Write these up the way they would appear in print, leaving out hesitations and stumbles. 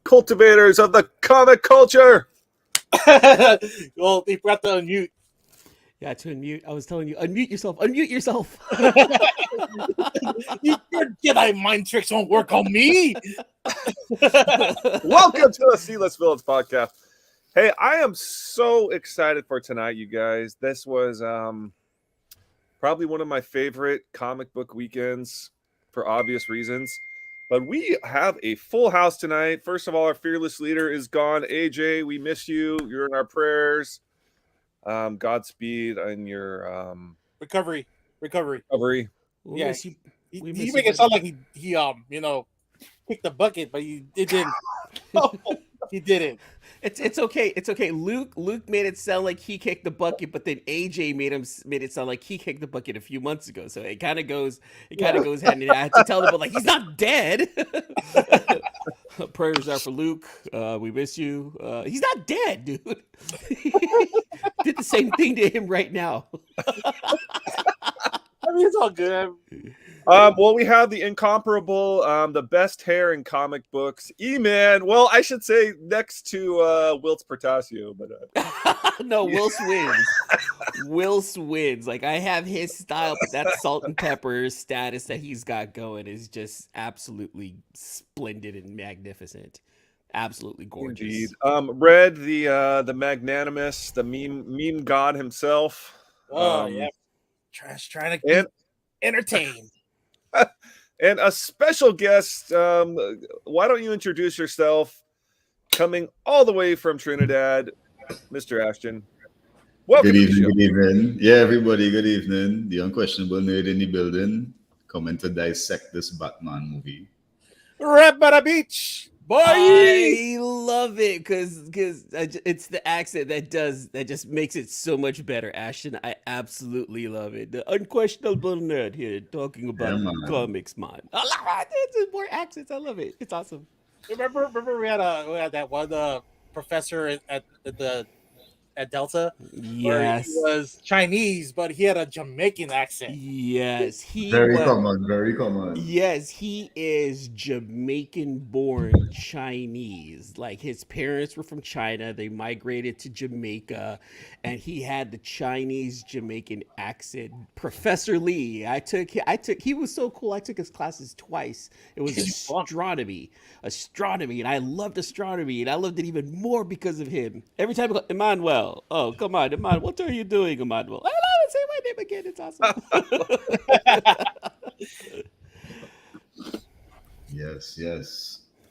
cultivators of the comic culture. Well, they forgot to unmute. Yeah, to unmute. I was telling you, unmute yourself. Unmute yourself. Your Jedi mind tricks won't work on me. Welcome to the C-List Villains podcast. Hey, I am so excited for tonight, you guys. This was probably one of my favorite comic book weekends for obvious reasons. But we have a full house tonight. First of all, our fearless leader is gone. AJ, we miss you. You're in our prayers. Godspeed on your recovery. recovery. We'll Yeah, miss you. He We miss make you, it sound buddy. like he kicked the bucket, but it didn't. He didn't. It's okay. It's okay. Luke made it sound like he kicked the bucket, but then AJ made it sound like he kicked the bucket a few months ago. So it kind of goes hand in hand. I had to tell them, but like he's not dead. Prayers are for Luke. We miss you. He's not dead, dude. Did the same thing to him right now. I mean, it's all good. Well, we have the incomparable, the best hair in comic books, E-Man. Well, I should say next to Wilts Portasio, but No, Will wins. Will wins. Like I have his style, but that salt and pepper status that he's got going is just absolutely splendid and magnificent. Absolutely gorgeous. indeed. Red, the magnanimous, the meme god himself. Oh yeah, trying to And entertain. and a special guest. Why don't you introduce yourself? Coming all the way from Trinidad, Mr. Ashton. Welcome Good to the evening, show. good evening. Yeah, everybody, good evening. The unquestionable nerd in the building, coming to dissect this Batman movie. Red by the beach, boy. I love it because it's the accent that just makes it so much better. Ashton, I absolutely love it. The unquestionable nerd here talking about man. comics, man. I love it. It's more accents. I love it. It's awesome. Remember we had that one professor at Delta. Where Yes. he was Chinese, but he had a Jamaican accent. Yes, he Very was. common, very common. Yes, he is Jamaican-born Chinese. Like his parents were from China, they migrated to Jamaica, and he had the Chinese Jamaican accent. Professor Lee, he was so cool. I took his classes twice. It was astronomy, and I loved astronomy, and I loved it even more because of him. Every time I go, Emmanuel, oh come on, Emmanuel, what are you doing, Emmanuel? I love it. Say my name again. It's awesome. Yes.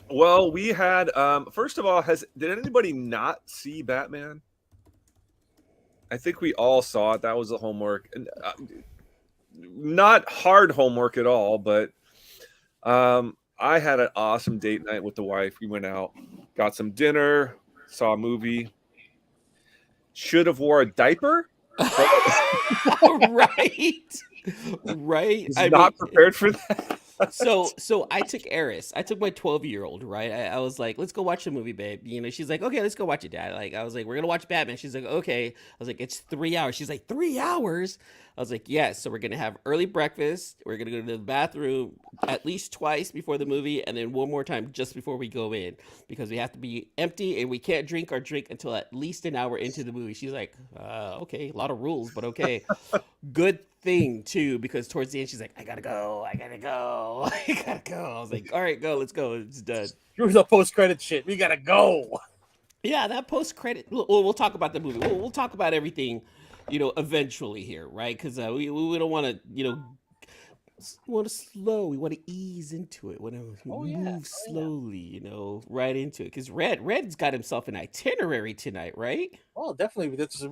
Well, we had first of all, did anybody not see Batman? I think we all saw it. That was the homework, and not hard homework at all. But I had an awesome date night with the wife. We went out, got some dinner, saw a movie. Should have wore a diaper. right. I'm not prepared for that. So I took Eris. I took my 12-year-old, right? I was like, let's go watch a movie, babe. You know, she's like, okay, let's go watch it, Dad. Like, I was like, we're gonna watch Batman. She's like, okay. I was like, it's 3 hours. She's like, 3 hours? I was like, yes. So we're gonna have early breakfast. We're gonna go to the bathroom at least twice before the movie, and then one more time just before we go in, because we have to be empty and we can't drink our drink until at least an hour into the movie. She's like, okay, a lot of rules, but okay. Good thing too, because towards the end she's like, I gotta go. I was like, all right, go, let's go. It's done. Here's the post-credit shit. We gotta go. Yeah, that post-credit. We'll talk about the movie. We'll talk about everything, eventually here, right? Because we don't want to, we want to slow. We want to ease into it. We want to move slowly, right into it. Because Red's got himself an itinerary tonight, right? Oh, definitely. This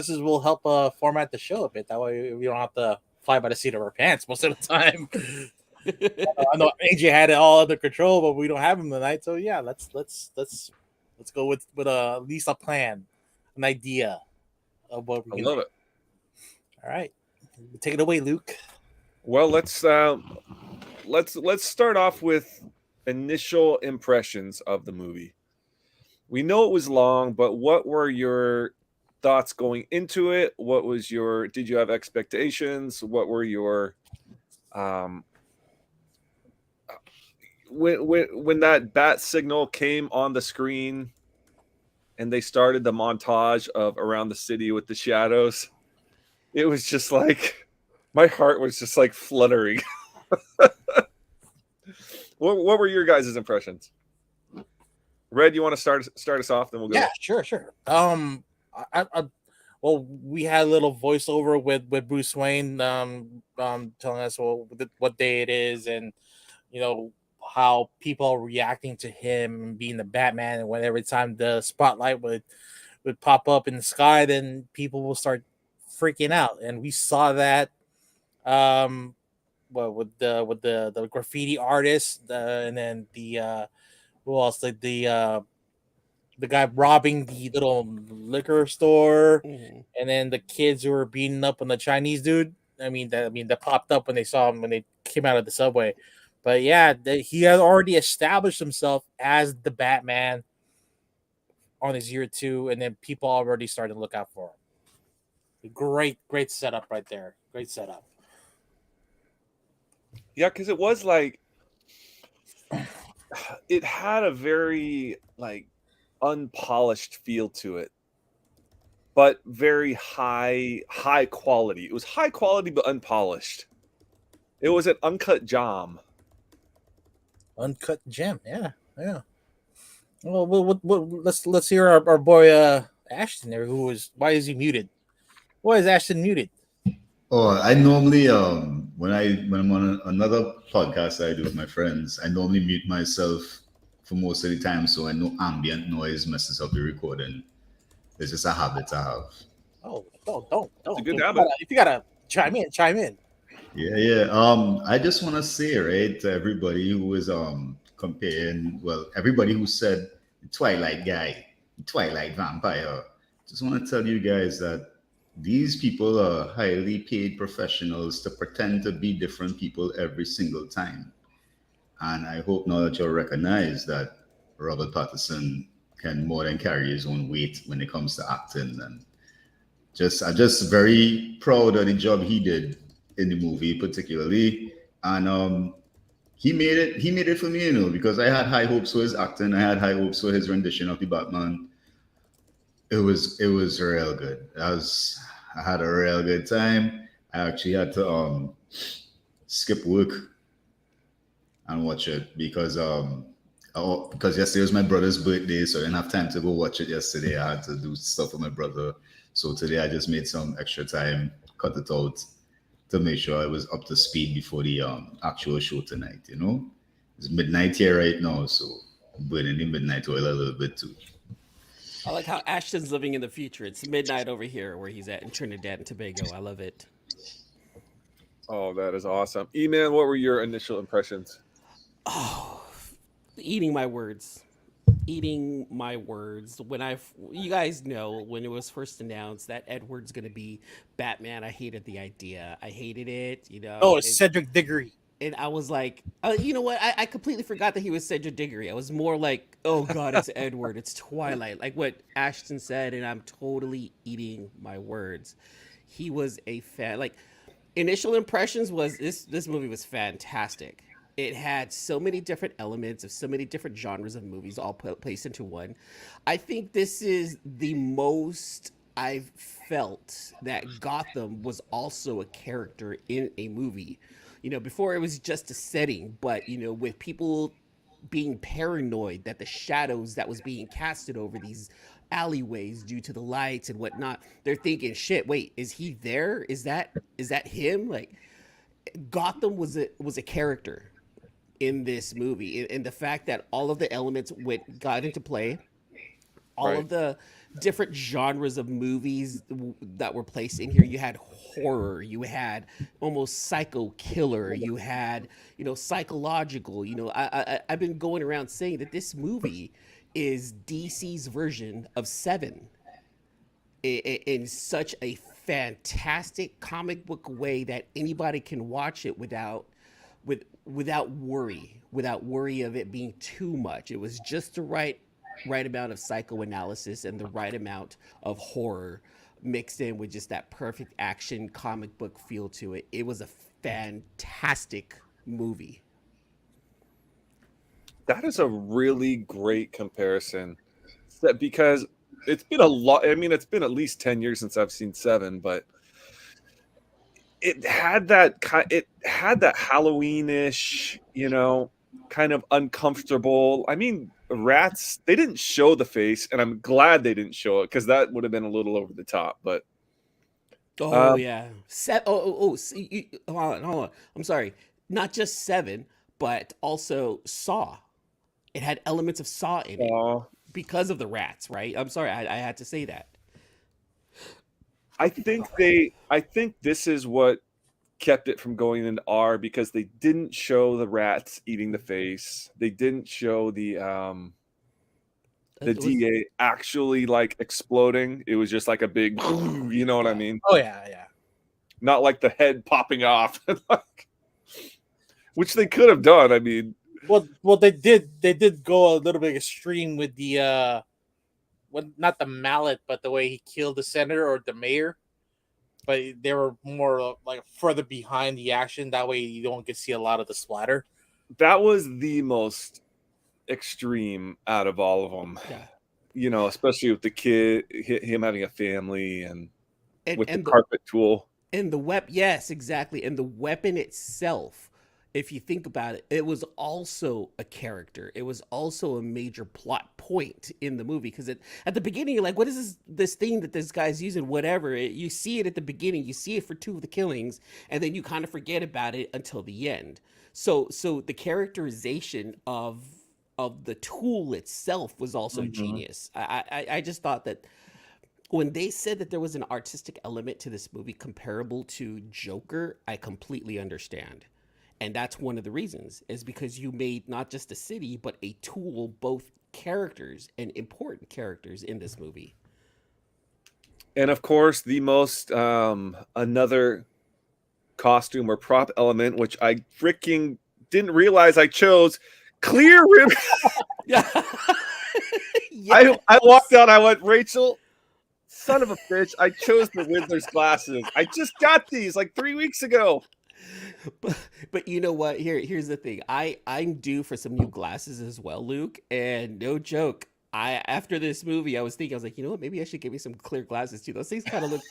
will help format the show a bit. That way we don't have to fly by the seat of our pants most of the time. I know AJ had it all under control, but we don't have him tonight. So yeah, let's go with at least a plan, an idea of what we're I love it. All right, take it away, Luke. Well, let's start off with initial impressions of the movie. We know it was long, but what were your thoughts going into it? Did you have expectations? What were your when that bat signal came on the screen and they started the montage of around the city with the shadows, it was just like my heart was just like fluttering. What were your guys' impressions? Red, you want to start us off, then we'll go. Yeah, sure. Well, we had a little voiceover with Bruce Wayne, telling us what day it is, and how people are reacting to him being the Batman, and when every time the spotlight would pop up in the sky, then people will start freaking out, and we saw that. Well, with the graffiti artist, and then the who else? The guy robbing the little liquor store, Mhm. and then the kids who were beating up on the Chinese dude. That popped up when they saw him when they came out of the subway. But yeah, he had already established himself as the Batman on his year 2, and then people already started to look out for him. Great setup right there. Great setup. Yeah, because it was like it had a very like unpolished feel to it, but very high quality. It was high quality but unpolished. It was an uncut gem. Uncut gem. Yeah. Well, let's hear our boy Ashton there. Why is he muted? Why is Ashton muted? Oh, I normally when I'm on another podcast I do with my friends, I normally mute myself for most of the time so I know ambient noise messes up the recording. It's just a habit I have. Oh, don't. It's a good If habit. you gotta chime in. Yeah. I just want to say, right, to everybody who is comparing, well, everybody who said the Twilight guy, the Twilight vampire, just want to tell you guys that these people are highly paid professionals to pretend to be different people every single time. And I hope now that you'll recognize that Robert Pattinson can more than carry his own weight when it comes to acting. And I'm just very proud of the job he did in the movie, particularly. And he made it for me, because I had high hopes for his acting. I had high hopes for his rendition of the Batman. It was real good. I had a real good time. I actually had to skip work and watch it because yesterday was my brother's birthday, so I didn't have time to go watch it yesterday. I had to do stuff with my brother. So today I just made some extra time, cut it out to make sure I was up to speed before the actual show tonight, It's midnight here right now, so I'm burning the midnight oil a little bit too. I like how Ashton's living in the future. It's midnight over here where he's at in Trinidad and Tobago. I love it. Oh, that is awesome. E-Man, what were your initial impressions? Oh, eating my words. Eating my words. You guys know when it was first announced that Edward's gonna be Batman, I hated the idea. I hated it. Oh, it's Cedric Diggory. And I was like, you know what? I completely forgot that he was Cedric Diggory. I was more like, oh god, it's Edward, it's Twilight, like what Ashton said, and I'm totally eating my words. He was a fan. Like initial impressions was this movie was fantastic. It had so many different elements of so many different genres of movies all placed into one. I think this is the most I've felt that Gotham was also a character in a movie. Before it was just a setting, but with people being paranoid that the shadows that was being casted over these alleyways due to the lights and whatnot, they're thinking, shit, wait, is he there? Is that him? Like Gotham was a character in this movie, and the fact that all of the elements got into play, all Right. of the different genres of movies that were placed in here. You had horror, you had almost psycho killer, you had psychological. I've been going around saying that this movie is DC's version of Seven in such a fantastic comic book way that anybody can watch it without worry of it being too much. It was just the right amount of psychoanalysis and the right amount of horror mixed in with just that perfect action comic book feel to it. It was a fantastic movie. That is a really great comparison. Because it's been a lot. I mean, it's been at least 10 years since I've seen Seven, but it had that Halloweenish, kind of uncomfortable. I mean, rats, they didn't show the face, and I'm glad they didn't show it because that would have been a little over the top. But Oh yeah, hold on. I'm sorry. Not just Seven, but also Saw. It had elements of Saw in it uh, because of the rats, right? I'm sorry, I had to say that. I think this is what kept it from going into R because they didn't show the rats eating the face. They didn't show the It was, DA actually like exploding. It was just like a big, you know what I yeah. mean? Oh yeah. Not like the head popping off, like, which they could have done. I mean, Well, they did go a little bit extreme with the not the mallet, but the way he killed the senator or the mayor. But they were more like further behind the action. That way, you don't get to see a lot of the splatter. that was the most extreme out of all of them. Yeah. Especially with the kid, him having a family, and with the And the carpet tool. and the weapon, yes, exactly. And the weapon itself, if you think about it, it was also a character. It was also a major plot point in the movie because at the beginning you're like, what is this thing that this guy's using? Whatever. You see it at the beginning, you see it for two of the killings, and then you kind of forget about it until the end. So the characterization of the tool itself was also genius. I just thought that when they said that there was an artistic element to this movie comparable to Joker, I completely understand. And that's one of the reasons is because you made not just a city, but a tool, both characters and important characters in this movie. And of course, the most another costume or prop element, which I freaking didn't realize I chose, clear ribbon. Yeah. I walked out. I went, Rachel, son of a bitch! I chose the Riddler's glasses. I just got these like 3 weeks ago. But you know what? Here's the thing. I'm due for some new glasses as well, Luke. And no joke. After this movie, I was like, you know what? Maybe I should get me some clear glasses too. Those things kind of look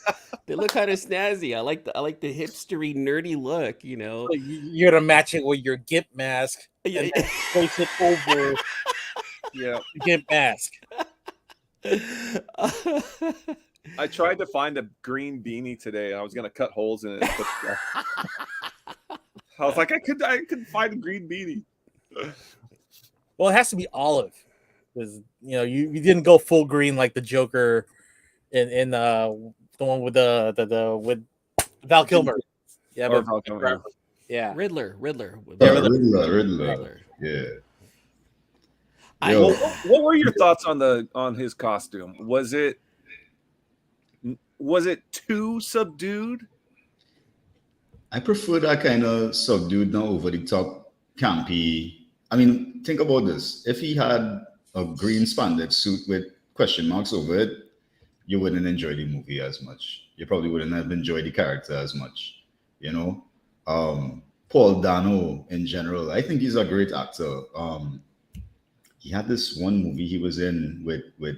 kind of snazzy. I like the hipstery, nerdy look. You're gonna match it with your GIMP mask Yeah. and then place it over Yeah, the GIMP mask. I tried to find a green beanie today. I was gonna cut holes in it. I was like, I couldn't find a green beanie. Well, it has to be olive because you didn't go full green like the Joker in the one with the with Val Kilmer. Yeah, Or but Val Kilmer. yeah. Riddler. Riddler. Yeah. Yo. What were your thoughts on his costume? Was it too subdued? I prefer that kind of subdued, not over the top, campy. I mean, think about this. If he had a green spandex suit with question marks over it, you wouldn't enjoy the movie as much. You probably wouldn't have enjoyed the character as much. Paul Dano in general, I think he's a great actor. He had this one movie he was in with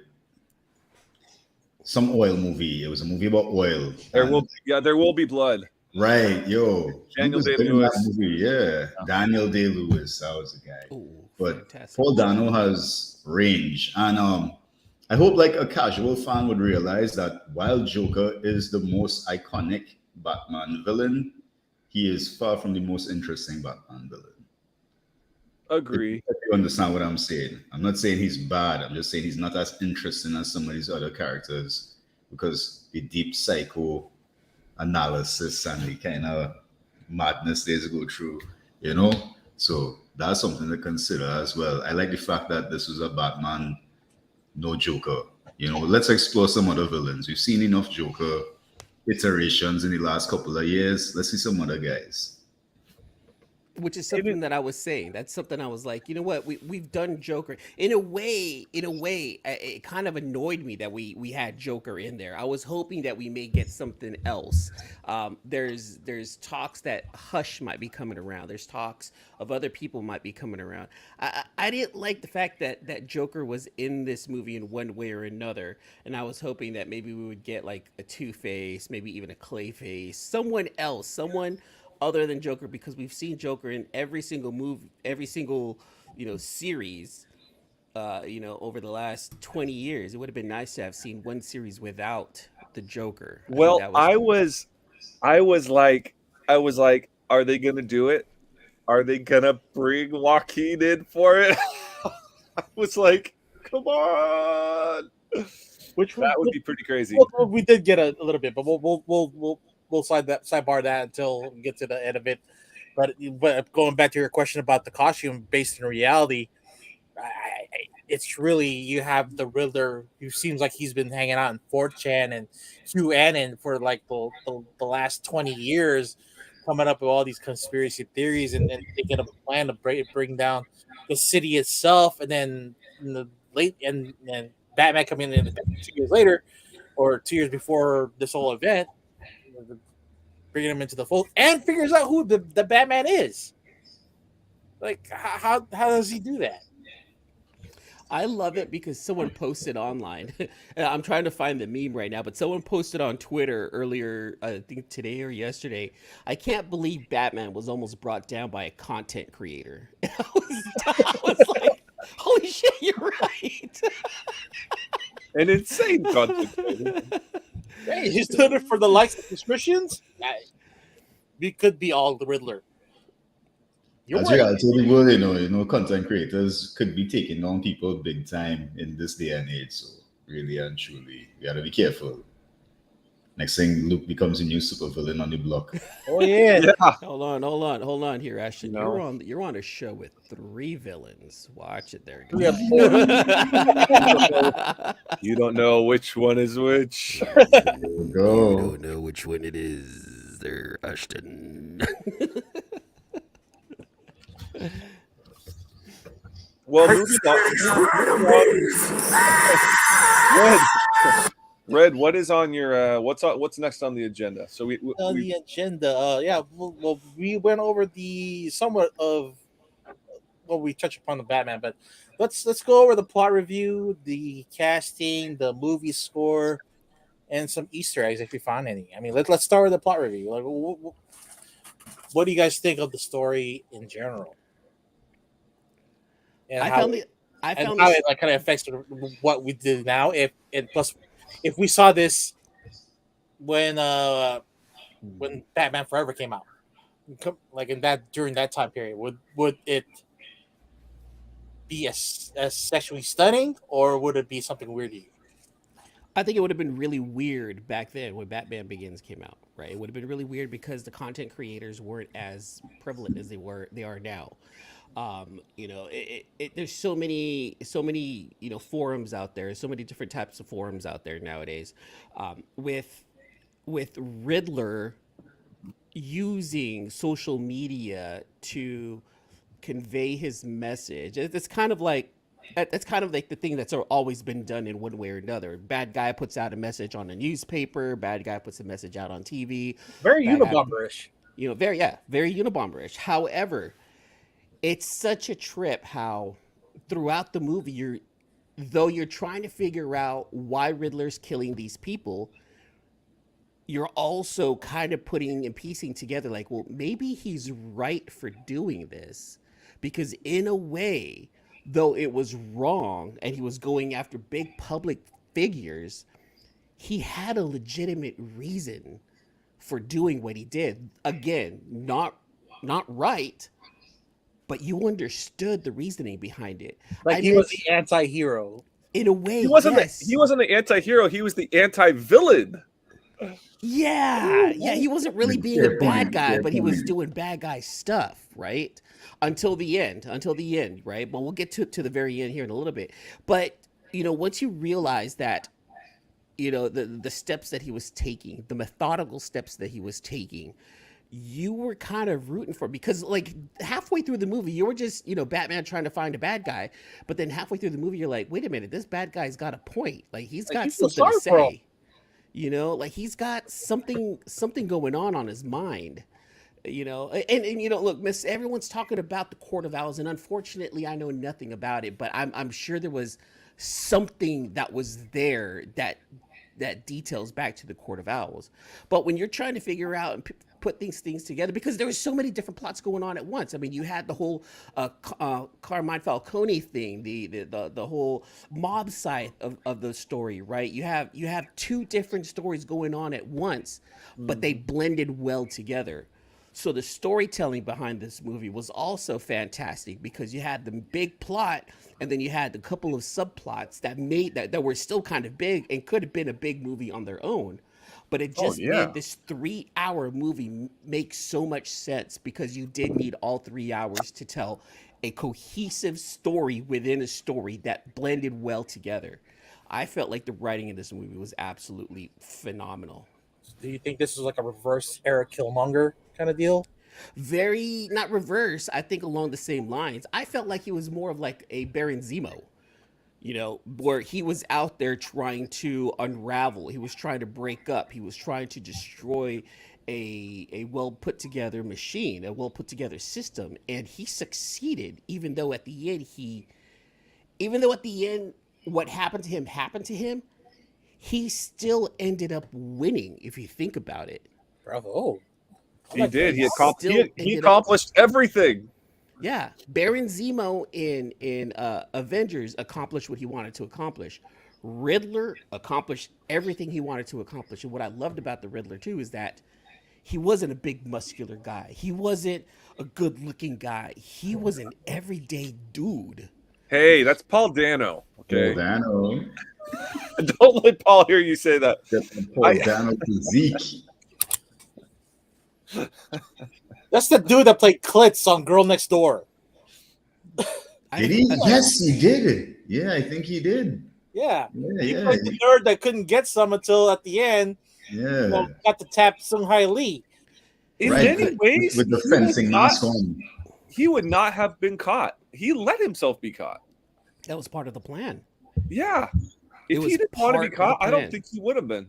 some oil movie. It was a movie about oil. There will be blood. Right, yo. Daniel He was good in Day-Lewis. that movie, yeah. Daniel Day-Lewis, that was the guy. Ooh, But fantastic. Paul Dano has range. And I hope like a casual fan would realize that while Joker is the most iconic Batman villain, he is far from the most interesting Batman villain. Agree. If you understand what I'm saying. I'm not saying he's bad. I'm just saying he's not as interesting as some of these other characters because the deep psycho analysis and the kind of madness they go through, So that's something to consider as well. I like the fact that this was a Batman, no Joker. Let's explore some other villains. We've seen enough Joker iterations in the last couple of years. Let's see some other guys. which is something that I was saying. That's something I was like, you know what? We've done Joker in a way. It kind of annoyed me that we had Joker in there. I was hoping that we may get something else. There's talks that Hush might be coming around. There's talks of other people might be coming around. I didn't like the fact that Joker was in this movie in one way or another, and I was hoping that maybe we would get like a Two-Face, maybe even a Clayface, someone else, someone other than Joker, because we've seen Joker in every single movie, every single series. Over the last 20 years, it would have been nice to have seen one series without the Joker. I think Well, that was I was like, are they gonna do it? Are they gonna bring Joaquin in for it? I was like, come on. Which That would be pretty crazy. we did get a little bit, but we'll sidebar that until we get to the end of it. But going back to your question about the costume based in reality, it's really, you have the Riddler who seems like he's been hanging out in 4chan and QAnon for like the last 20 years, coming up with all these conspiracy theories, and then they get a plan to bring down the city itself, and then in the late and Batman coming in 2 years later, or 2 years before this whole event, bringing him into the fold, and figures out who the Batman is. Like, how does he do that? I love it because someone posted online. I'm trying to find the meme right now, but someone posted on Twitter earlier, I think today or yesterday. I can't believe Batman was almost brought down by a content creator. I was like, holy shit, you're right. An insane content. Hey, he's doing it for the likes of subscriptions. We could be all the Riddler. As regards to the world, content creators could be taking down people big time in this day and age. So really and truly, we gotta be careful. Next thing, Luke becomes a new supervillain on the block. Oh yeah. Hold on here, Ashton. You're on a show with 3 villains. Watch it there. You don't know which one is which. You don't know which one it is there, Ashton. Well, moving on. Red, what is on your what's next on the agenda? So the agenda, we went over the somewhat of we touched upon the Batman, but let's go over the plot review, the casting, the movie score, and some Easter eggs if we found any. I mean, let's start with the plot review. Like, what do you guys think of the story in general? And how it like kind of affects what we do now. If we saw this when Batman Forever came out, like during that time period, would it be as sexually stunning, or would it be something weird to you? I think it would have been really weird back then when Batman Begins came out, right? It would have been really weird because the content creators weren't as prevalent as they are now. There's so many forums out there, so many different types of forums out there nowadays. With Riddler using social media to convey his message, it's kind of like the thing that's always been done in one way or another. Bad guy puts out a message on a newspaper. Bad guy puts a message out on TV. Very Unabomber-ish. Very Unabomber-ish. However, it's such a trip how throughout the movie you're trying to figure out why Riddler's killing these people, you're also kind of putting and piecing together like, well, maybe he's right for doing this, because in a way, though it was wrong and he was going after big public figures, he had a legitimate reason for doing what he did. Again, not right, but you understood the reasoning behind it. Like, he was the anti-hero. In a way, he wasn't yes. the anti-hero. He was the anti-villain. Yeah, he wasn't really being a bad guy, but he was doing bad guy stuff, right? Until the end, right? But we'll get to the very end here in a little bit. But once you realize that, the steps that he was taking, the methodical steps that he was taking you were kind of rooting for, because like halfway through the movie you were just, Batman trying to find a bad guy, but then halfway through the movie you're like, wait a minute, this bad guy's got a point, like he's Like, got you feel something to sorry for him. say, like he's got something going on his mind. And look, miss, everyone's talking about the Court of Owls, and unfortunately I know nothing about it, but I'm sure there was something that was there that details back to the Court of Owls. But when you're trying to figure out and put these things together, because there were so many different plots going on at once. I mean, you had the whole Carmine Falcone thing, the whole mob side of the story, right? You have two different stories going on at once, but they blended well together. So the storytelling behind this movie was also fantastic, because you had the big plot and then you had the couple of subplots that made that were still kind of big and could have been a big movie on their own. But it Oh just yeah. made this 3-hour movie make so much sense, because you did need all 3 hours to tell a cohesive story within a story that blended well together. I felt like the writing in this movie was absolutely phenomenal. Do you think this is like a reverse Eric Killmonger kind of deal? Very, not reverse, I think along the same lines. I felt like he was more of like a Baron Zemo, where he was out there trying to unravel, he was trying to break up, he was trying to destroy a well put together machine, a well put together system, and he succeeded, even though at the end what happened to him, he still ended up winning, if you think about it. Bravo. He did. He Still ended up- accomplished everything. Yeah, Baron Zemo in Avengers accomplished what he wanted to accomplish. Riddler accomplished everything he wanted to accomplish. And what I loved about the Riddler too is that he wasn't a big muscular guy. He wasn't a good-looking guy. He was an everyday dude. Hey, that's Paul Dano. Okay, Paul Dano. don't let Paul hear you say that. Paul Dano physique. That's the dude that played Klitz on Girl Next Door. Did he? Yes, he did. Yeah, I think he did. Yeah. Yeah, He yeah, played the nerd that couldn't get some until at the end, yeah. got to tap Sung Hai Lee. In Right, many ways, with the he would fencing not- mask on. he would not have been caught. He let himself be caught. That was part of the plan. Yeah. It If was he didn't want to be part of the caught, I don't plan. think he would have been.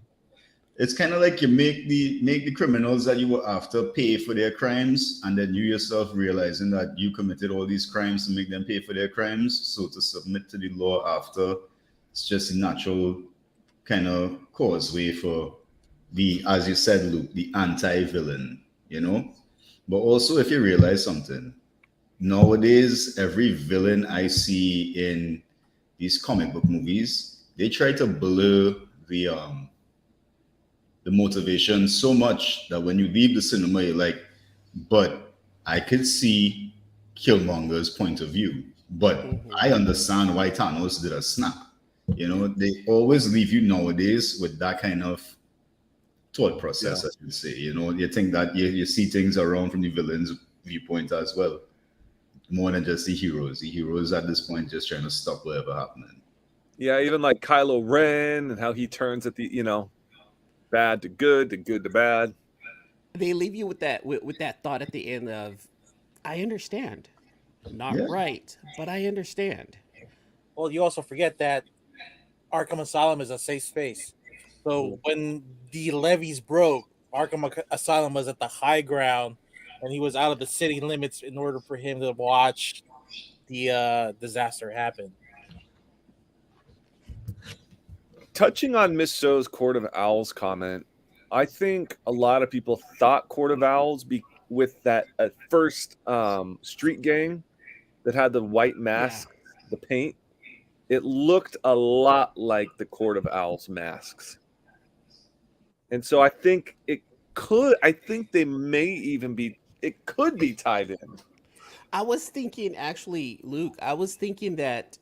It's kind of like you make the criminals that you were after pay for their crimes, and then you yourself realizing that you committed all these crimes to make them pay for their crimes. So to submit to the law after, it's just a natural kind of causeway for the, as you said, Luke, the anti-villain, But also, if you realize something, nowadays every villain I see in these comic book movies, they try to blur the motivation so much that when you leave the cinema, you're like, but I could see Killmonger's point of view, but I understand why Thanos did a snap. They always leave you nowadays with that kind of thought process, as you say. You think that you see things around from the villain's viewpoint as well, more than just the heroes. The heroes at this point just trying to stop whatever happening. Yeah, even like Kylo Ren and how he turns at the, bad to good to bad. They leave you with that thought at the end of, I understand. Not Yeah. right, but I understand. Well, you also forget that Arkham Asylum is a safe space. So when the levees broke, Arkham Asylum was at the high ground, and he was out of the city limits in order for him to watch the disaster happen. Touching on Miss So's Court of Owls comment, I think a lot of people thought Court of Owls with that at first street gang that had the white mask, the paint. It looked a lot like the Court of Owls masks. And so I think it could be tied in. I was thinking, actually, Luke, I was thinking that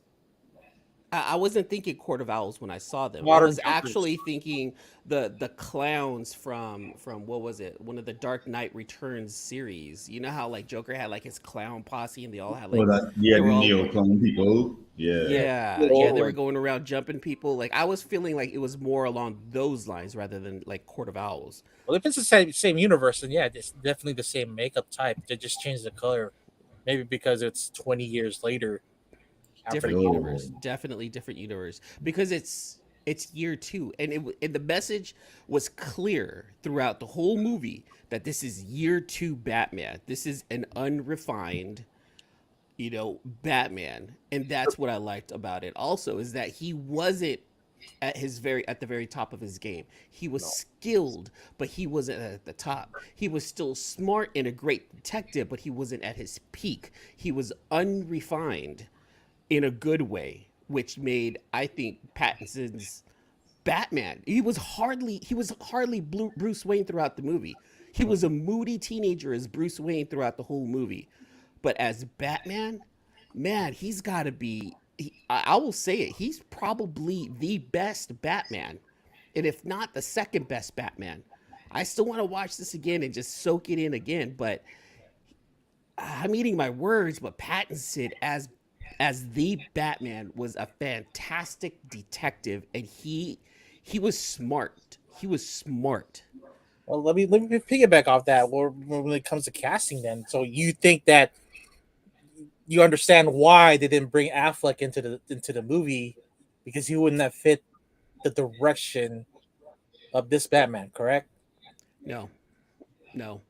I wasn't thinking Court of Owls when I saw them. I Modern was Jumpers. actually thinking the clowns from what was it? One of the Dark Knight Returns series. You know how like Joker had like his clown posse and they all had Oh, like that yeah, they were the all neo-clown people. Yeah. yeah, they were going around jumping people. Like I was feeling like it was more along those lines rather than like Court of Owls. Well, if it's the same universe, then yeah, it's definitely the same makeup type. They just changed the color, maybe because it's 20 years later after Different the Yo. universe, definitely different universe because it's year 2 and and the message was clear throughout the whole movie that this is year 2 Batman. This is an unrefined, Batman, and that's what I liked about it. Also, is that he wasn't at the very top of his game. He was skilled, but he wasn't at the top. He was still smart and a great detective, but he wasn't at his peak. He was unrefined in a good way, which made, I think, Pattinson's Batman. He was hardly Bruce Wayne throughout the movie. He was a moody teenager as Bruce Wayne throughout the whole movie. But as Batman, man, he's got to be. I will say it. He's probably the best Batman, and if not the second best Batman. I still want to watch this again and just soak it in again. But I'm eating my words. But Pattinson as the Batman was a fantastic detective, and he was smart. He was smart. Well, let me piggyback off that. When it comes to casting, then, so you think that you understand why they didn't bring Affleck into the movie because he wouldn't have fit the direction of this Batman, correct? No, no.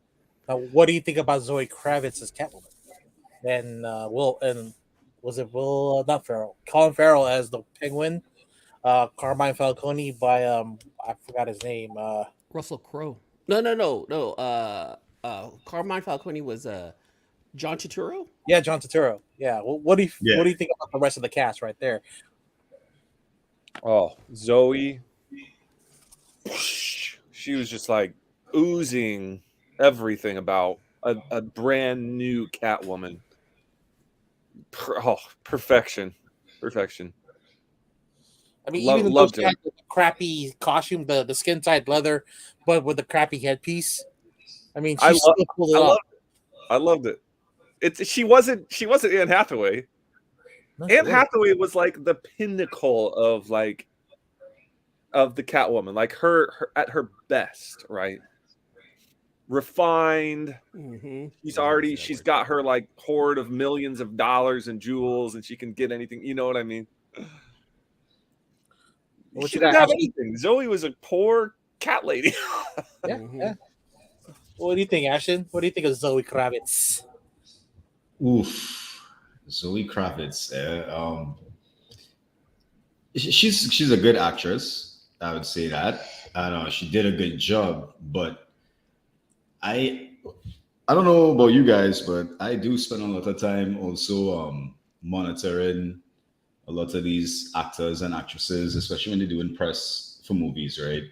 Now, what do you think about Zoe Kravitz as Catwoman? And was it Will not Farrell? Colin Farrell as the Penguin. Carmine Falcone by I forgot his name. Russell Crowe. No. Carmine Falcone was John Turturro. Yeah, John Turturro. Yeah. What do you Yeah. what do you think about the rest of the cast right there? Oh, Zoe. She was just like oozing everything about a brand new Catwoman. Perfection. I mean, Lo- even though loved she it. had the crappy costume, the skin tight leather, but with the crappy headpiece. I mean, she still pulled it off. I loved it. She wasn't Anne Hathaway. No, she Anne wasn't. Hathaway was like the pinnacle of the Catwoman, like her at her best, right? Refined. Mm-hmm. She's got her like hoard of millions of dollars and jewels, and she can get anything. You know what I mean? What She you got, didn't have Ashley? anything. Zoe was a poor cat lady. Yeah, Mhm. yeah. What do you think, Ashton? What do you think of Zoe Kravitz? Oof. Zoe Kravitz. She's a good actress. I would say that. I know she did a good job, but I I don't know about you guys, but I do spend a lot of time also monitoring a lot of these actors and actresses, especially when they're doing press for movies, right?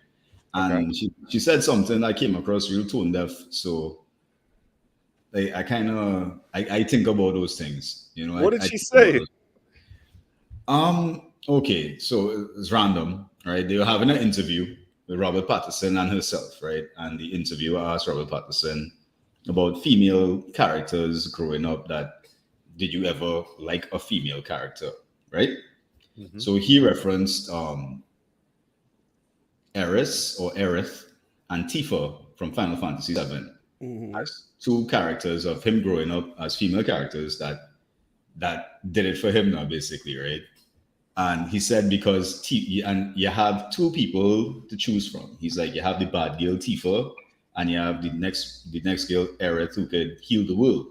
Okay. And she said something I came across real tone deaf. So I kind of I think about those things, you know. What did I she think about say? those. Okay, so it's random, right? They were having an interview with Robert Pattinson and herself, right? And the interviewer asked Robert Pattinson about female characters growing up. That did you ever like a female character, right? Mhm. So he referenced Eris or Aerith and Tifa from Final Fantasy VII Mm-hmm. as two characters of him growing up as female characters that did it for him now, basically, right? And he said because and you have two people to choose from. He's like, you have the bad girl Tifa, and you have the next girl Aerith who could heal the world.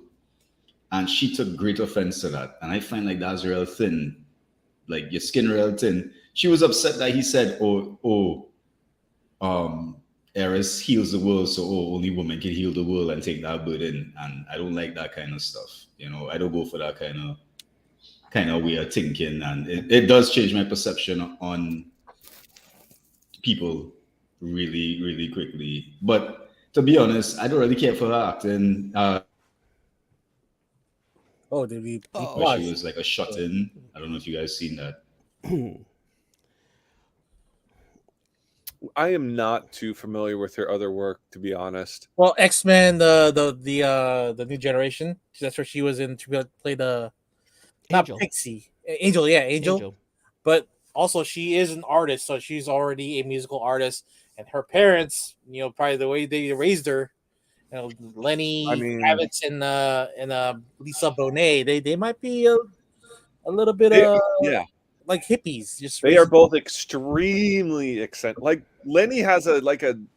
And she took great offense to that. And I find like that's real thin, like your skin real thin. She was upset that he said, Eris heals the world, so only women can heal the world and take that burden. And I don't like that kind of stuff. You know, I don't go for that kind of way of thinking, and it does change my perception on people really, really quickly. But to be honest, I don't really care for her acting. Oh, did we Oh, Where she pause? was like a shut in. I don't know if you guys seen that. I am not too familiar with her other work, to be honest. Well, X-Men, the new generation. That's where she was in to play the not Angel. Pixie Angel. Yeah, Angel. Angel. But also she is an artist, so she's already a musical artist. And her parents, probably the way they raised her, I Lenny mean, Kravitz and Lisa Bonet, they might be a little bit yeah, like hippies, just they are raising. both extremely eccentric. Like Lenny has a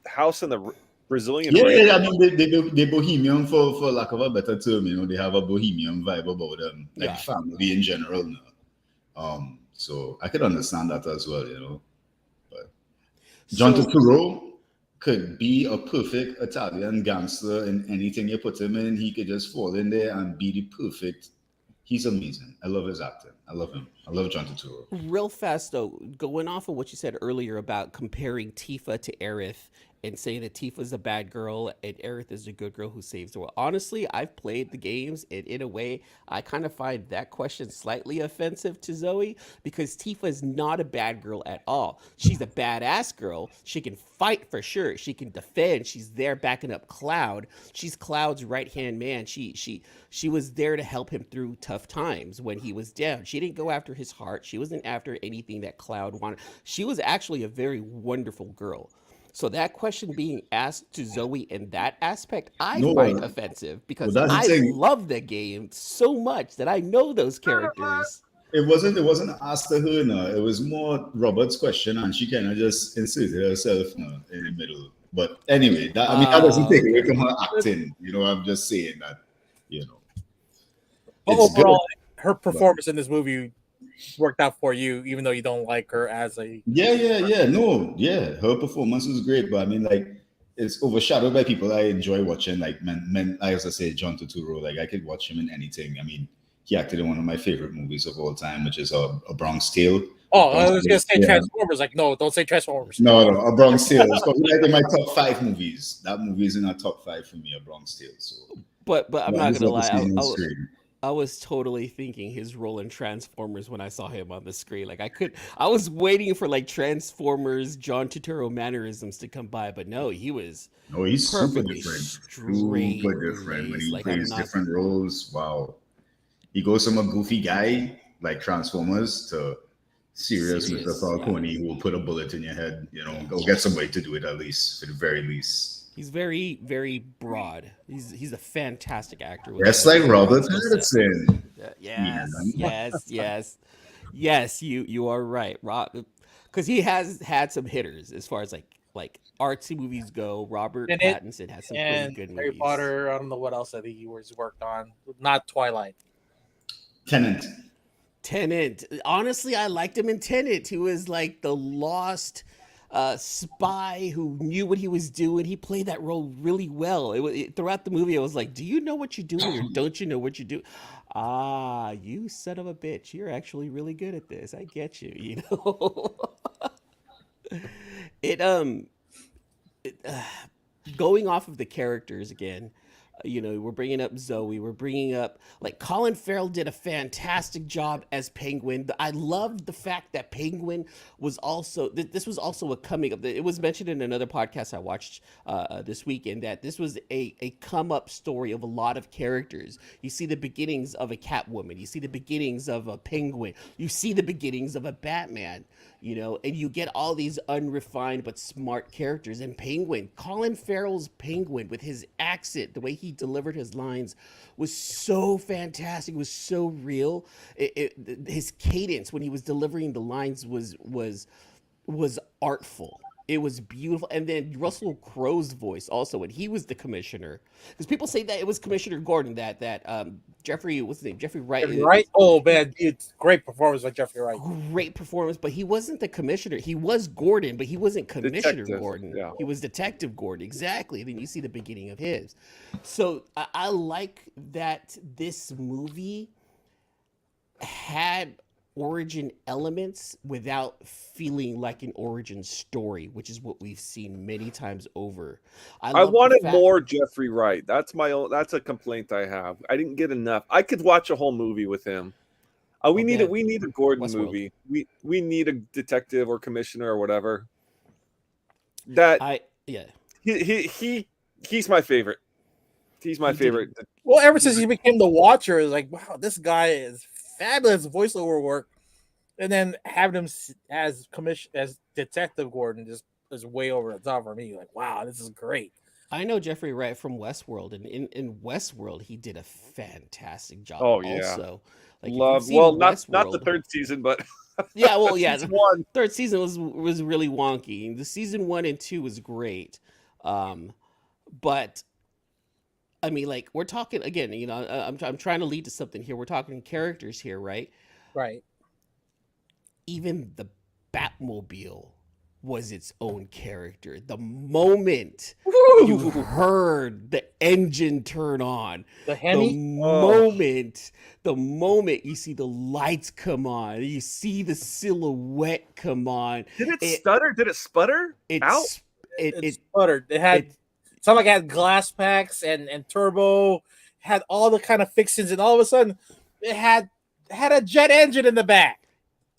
house in the Brazilian Yeah, rain. yeah, I mean they bohemian for lack of a better term, they have a bohemian vibe about them, like Yeah. family in general now. So I could understand that as well. But John So Turturro could be a perfect Italian gangster in anything you put him in. He could just fall in there and be the perfect. He's amazing. I love his acting. I love him. I love John Turturro. real fast though, going off of what you said earlier about comparing Tifa to Aerith and saying that Tifa's a bad girl and Aerith is a good girl who saves the world. Honestly, I've played the games and in a way, I kind of find that question slightly offensive to Zoe because Tifa is not a bad girl at all. She's a badass girl. She can fight for sure. She can defend. She's there backing up Cloud. She's Cloud's right-hand man. She was there to help him through tough times when he was down. She didn't go after his heart. She wasn't after anything that Cloud wanted. She was actually a very wonderful girl. So that question being asked to Zoe in that aspect, I No, find offensive well, because that's the I thing. love the game so much that I know those characters. It wasn't asked to her. No, it was more Robert's question, and she kind of just inserted herself in the middle. But anyway, that doesn't take away Okay. from her acting. I'm just saying that you know But it's good. overall, her But performance in this movie worked out for you, even though you don't like her as a. yeah. No, yeah, her performance was great, but I mean, like, it's overshadowed by people I enjoy watching, like men. As I say, John Turturro. Like, I could watch him in anything. I mean, he acted in one of my favorite movies of all time, which is a Bronx Tale. Oh, I Bronx was Tale. gonna say Yeah, Transformers. Like, no, don't say Transformers. no, a Bronx Tale. It's probably like in my top five movies. That movie is in our top five for me, a Bronx Tale. So, But I'm I not just gonna love to lie, see him on screen. I was totally thinking his role in Transformers when I saw him on the screen. Like I was waiting for like Transformers John Turturro mannerisms to come by, but no, he was No, he's super perfectly different. straight Super different when laced. he Like I'm plays not. different roles. Wow. He goes from a goofy guy like Transformers to serious Mr. Serious, yeah, Falcone who will put a bullet in your head. yeah. Go get somebody to do it at least, at the very least. He's very, very broad. He's a fantastic actor with a Just like very broad Robert skill set. Pattinson. Yes, Yeah. yes. You are right, Rob, because he has had some hitters as far as like artsy movies go. Robert In it Pattinson has some pretty and good Harry movies. Potter. I don't know what else I think he was worked on. Not Twilight. Tenant. Tenant. Honestly, I liked him in Tenant. He was like the lost spy who knew what he was doing. He played that role really well. Throughout the movie, I was like, "Do you know what you're doing, or don't you know what you do?" Ah, you son of a bitch! You're actually really good at this. I get you. You know, it going off of the characters again, we're bringing up Zoe, we're bringing up like Colin Farrell did a fantastic job as Penguin. I loved the fact that Penguin was also this was also a coming up. It was mentioned in another podcast I watched this weekend that this was a come up story of a lot of characters. You see the beginnings of a Catwoman, you see the beginnings of a Penguin, you see the beginnings of a Batman. And you get all these unrefined but smart characters. And Penguin, Colin Farrell's Penguin, with his accent, the way he delivered his lines was so fantastic, was so real. His cadence when he was delivering the lines was artful. It was beautiful. And then Russell Crowe's voice also when he was the commissioner. Because people say that it was Commissioner Gordon that Jeffrey, what's his name? Jeffrey Wright. Jeffrey Wright. Oh man, it's great performance by Jeffrey Wright. Great performance, but he wasn't the commissioner. He was Gordon, but he wasn't Commissioner Detective, Gordon. yeah. He was Detective Gordon. Exactly. Then you see the beginning of his. So I like that this movie had origin elements without feeling like an origin story, which is what we've seen many times over. I love the wanted fact- more Jeffrey Wright. That's a complaint I have. I didn't get enough. I could watch a whole movie with him. We need a man. Gordon Westworld. movie. We need a detective or commissioner or whatever. That Yeah. He's my favorite. He's my He did favorite. Well, ever since he became the Watcher, it's like, wow, this guy is fabulous voiceover work. And then having him as Detective Gordon just is way over the top for me. Like, wow, this is great. I know Jeffrey Wright from Westworld, and in Westworld he did a fantastic job. Oh, yeah. Also, like Love. if you've Well, seen not the Westworld, third season, but yeah, well, yeah, season the one. third season was really wonky. The season 1 and 2 was great, but I mean, like we're talking again. You know, I'm trying to lead to something here. We're talking characters here, right? Right. Even the Batmobile was its own character. The moment you heard the engine turn on, The Hemi. the moment you see the lights come on, you see the silhouette come on. Did it stutter? Did it sputter? Out? It sputtered. It had sounded like it had glass packs and turbo, had all the kind of fixings, and all of a sudden it had a jet engine in the back.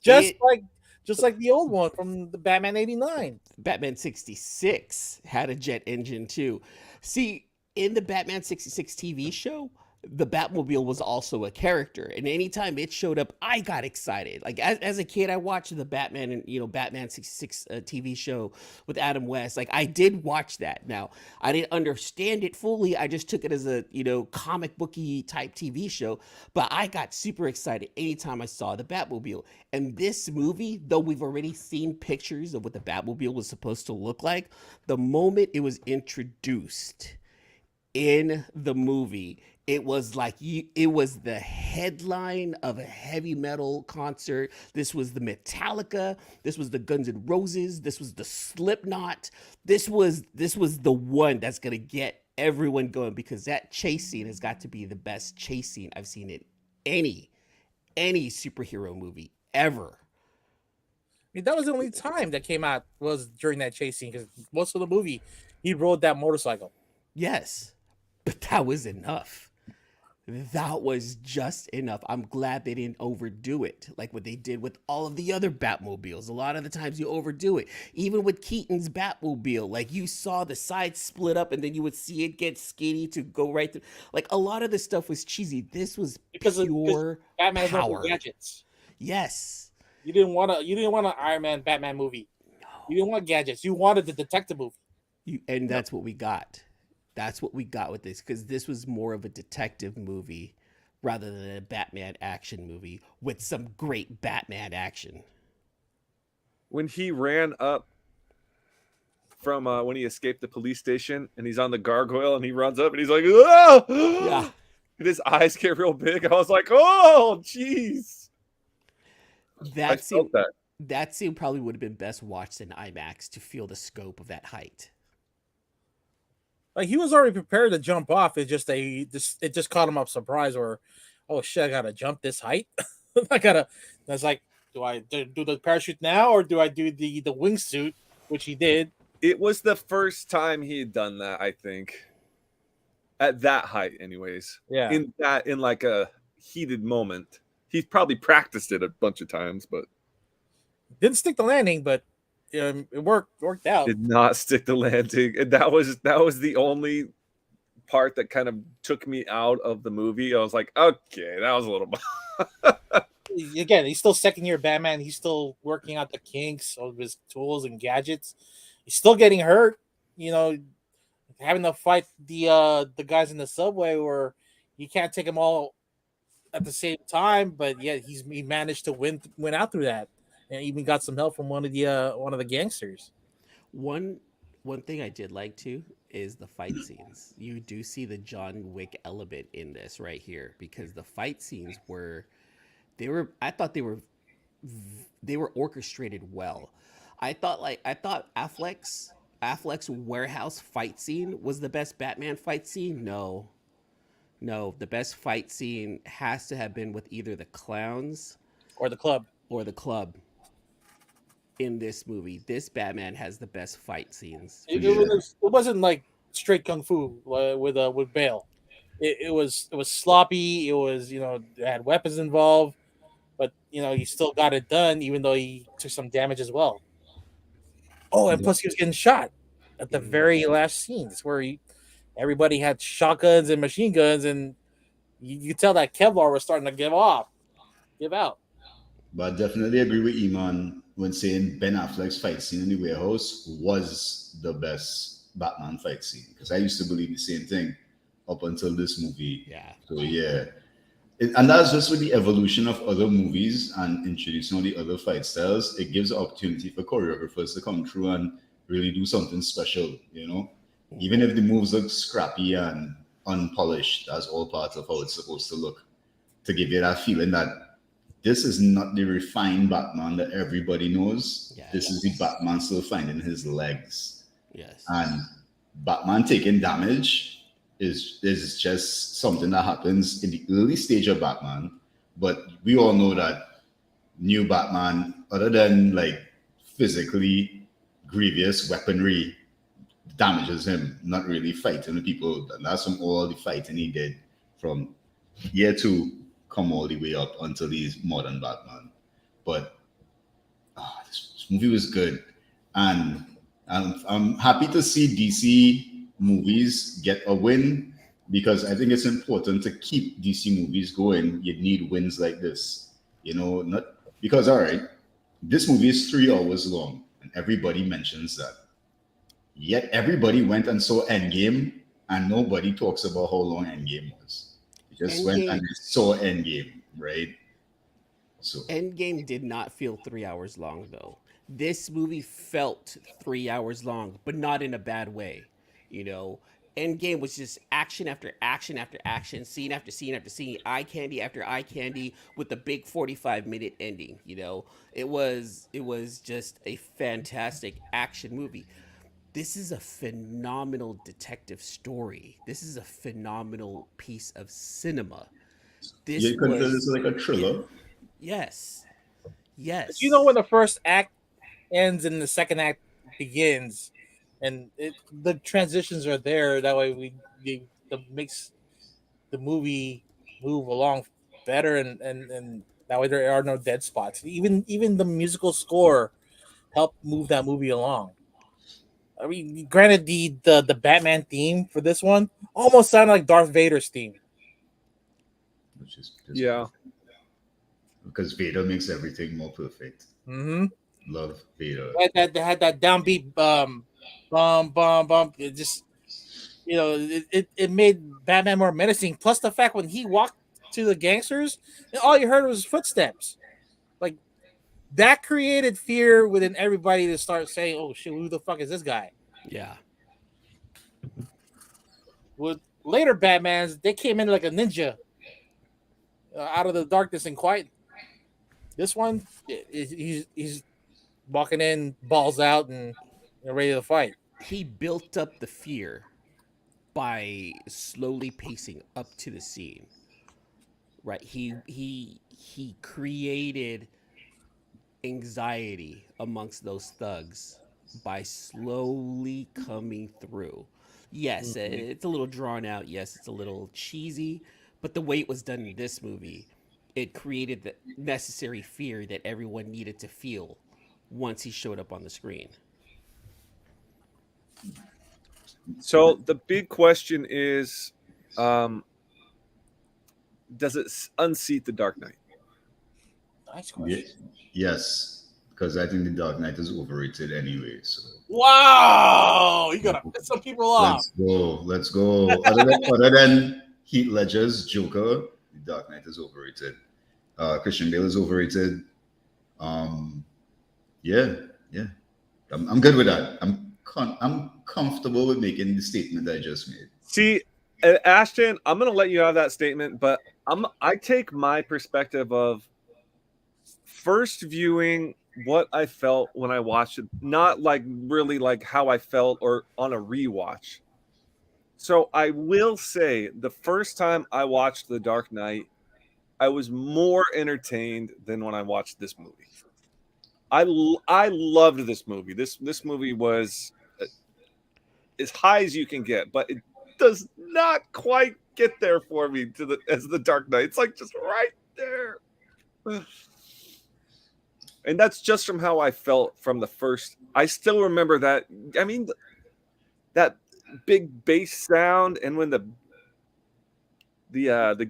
Just like the old one from the Batman 89. Batman 66 had a jet engine too. See, in the Batman 66 TV show, the Batmobile was also a character, and anytime it showed up, I got excited. Like as a kid, I watched the Batman and Batman 66 TV show with Adam West. Like I did watch that. Now I didn't understand it fully. I just took it as a comic booky type TV show. But I got super excited anytime I saw the Batmobile. And this movie, though we've already seen pictures of what the Batmobile was supposed to look like, the moment it was introduced in the movie, it was like it was the headline of a heavy metal concert. This was the Metallica. This was the Guns N' Roses. This was the Slipknot. This was the one that's gonna get everyone going, because that chase scene has got to be the best chase scene I've seen in any superhero movie ever. I mean, that was the only time that came out was during that chase scene, because most of the movie he rode that motorcycle. Yes, but that was enough. That was just enough. I'm glad they didn't overdo it like what they did with all of the other Batmobiles. A lot of the times you overdo it. Even with Keaton's Batmobile, like you saw the sides split up and then you would see it get skinny to go right through. Like a lot of the stuff was cheesy. This was pure Batman power. Gadgets. Yes. You didn't want an Iron Man Batman movie. No. You didn't want gadgets. You wanted the detective movie. And that's what we got. That's what we got with this, because this was more of a detective movie rather than a Batman action movie with some great Batman action. When he ran up from when he escaped the police station and he's on the gargoyle and he runs up and he's like, oh! Yeah. And his eyes get real big. I was like, oh, jeez. That scene probably would have been best watched in IMAX to feel the scope of that height. Like he was already prepared to jump off. It just caught him up surprise, or oh shit, I gotta jump this height. That's like, do I do the parachute now or do I do the wingsuit, which he did. It was the first time he had done that, I think. At that height, anyways. Yeah. In like a heated moment. He's probably practiced it a bunch of times, but didn't stick the landing, but it worked out. Did not stick the landing. And that was the only part that kind of took me out of the movie. I was like, okay, that was a little Again, he's still second year Batman. He's still working out the kinks of his tools and gadgets. He's still getting hurt, having to fight the guys in the subway where you can't take them all at the same time, but yeah, he managed to win out through that. And even got some help from one of the gangsters. One thing I did like too is the fight scenes. You do see the John Wick element in this right here, because the fight scenes I thought they were orchestrated well. I thought Affleck's warehouse fight scene was the best Batman fight scene. No, the best fight scene has to have been with either the clowns or the club. In this movie, this Batman has the best fight scenes. It wasn't like straight kung fu with Bale. It was sloppy. It was it had weapons involved. but he still got it done, even though he took some damage as well. Oh, and plus he was getting shot at the very last scenes where everybody had shotguns and machine guns, and you could tell that Kevlar was starting to give out. But I definitely agree with Iman when saying Ben Affleck's fight scene in the warehouse was the best Batman fight scene. Because I used to believe the same thing up until this movie. Yeah. So yeah. And that's just with the evolution of other movies and introducing all the other fight styles. It gives the opportunity for choreographers to come through and really do something special, Even if the moves look scrappy and unpolished, that's all part of how it's supposed to look. To give you that feeling that this is not the refined Batman that everybody knows. Yes. This is the Batman still finding his legs. Yes. And Batman taking damage is just something that happens in the early stage of Batman. But we all know that new Batman, other than like physically grievous weaponry, damages him, not really fighting the people. And that's from all the fighting he did from year 2 come all the way up until he's modern Batman. But this movie was good. And I'm happy to see DC movies get a win because I think it's important to keep DC movies going. You need wins like this. Not because, all right, this movie is 3 hours long and everybody mentions that. Yet everybody went and saw Endgame and nobody talks about how long Endgame was. Just went and saw Endgame, right? So Endgame did not feel 3 hours long though. This movie felt 3 hours long, but not in a bad way. Endgame was just action after action after action, scene after scene after scene, eye candy after eye candy, with the big 45-minute ending. It was just a fantastic action movie. This is a phenomenal detective story. This is a phenomenal piece of cinema. This you consider was this like a thriller? Yes. Yes. When the first act ends and the second act begins, and the transitions are there. That way, that makes the movie move along better, and that way there are no dead spots. Even the musical score helped move that movie along. I mean, granted, the Batman theme for this one almost sounded like Darth Vader's theme. Which is Yeah. because Vader makes everything more perfect. Mm-hmm. Love Vader. They had that downbeat bum. It just it made Batman more menacing. Plus the fact when he walked to the gangsters, and all you heard was footsteps. Like that created fear within everybody to start saying, "Oh shit, who the fuck is this guy?" Yeah. With later Batmans, they came in like a ninja out of the darkness and quiet. This one, he's walking in, balls out, and ready to fight. He built up the fear by slowly pacing up to the scene. Right? He created anxiety amongst those thugs by slowly coming through. Yes, it's a little drawn out. Yes, it's a little cheesy, but the way it was done in this movie, it created the necessary fear that everyone needed to feel once he showed up on the screen. So the big question is, does it unseat the Dark Knight? Nice question. Yes, because I think the Dark Knight is overrated anyway. So Wow, you gotta piss some people off. let's go. Other than Heath Ledger's Joker, the Dark Knight is overrated. Christian Bale is overrated. Yeah. I'm good with that. I'm comfortable with making the statement I just made. See, Ashton, I'm going to let you have that statement, but I take my perspective of first viewing what I felt when I watched it, not like really like how I felt or on a rewatch. So I will say the first time I watched The Dark Knight, I was more entertained than when I watched this movie. I loved this movie. This movie was as high as you can get, but it does not quite get there for me as the Dark Knight. It's like just right there. And that's just from how I felt from the first. I still remember that. I mean, that big bass sound, and when the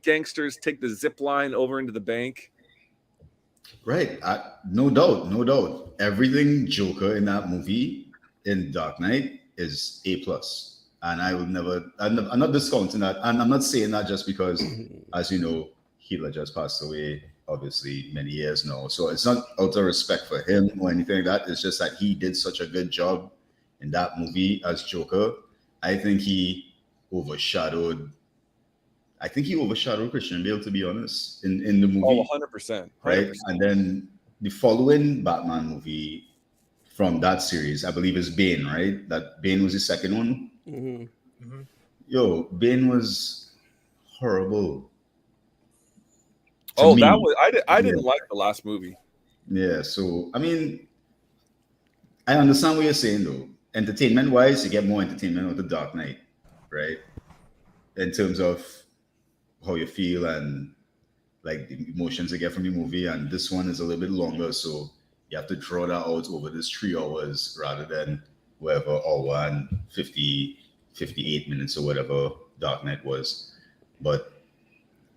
gangsters take the zip line over into the bank. Right. No doubt. No doubt. Everything Joker in that movie in Dark Knight is A plus. And I will never, I'm not discounting that. And I'm not saying that just because, as you know, Hitler just passed away, obviously, many years now. So it's not out of respect for him or anything like that. It's just that he did such a good job in that movie as Joker. I think he overshadowed Christian Bale, to be honest, in the Oh, movie, 100%. right? 100%. And then the following Batman movie from that series, I believe, is Bane, right? That Bane was the second one. Mhm. Mhm. Yo, Bane was horrible to Oh, that me. was I Yeah, didn't like the last movie. yeah. So I mean, I understand what you're saying though. Entertainment wise, you get more entertainment with the Dark Knight, right? In terms of how you feel and like the emotions you get from the movie. And this one is a little bit longer, so you have to draw that out over this 3 hours rather than whatever hour and 58 minutes or whatever Dark Knight was. But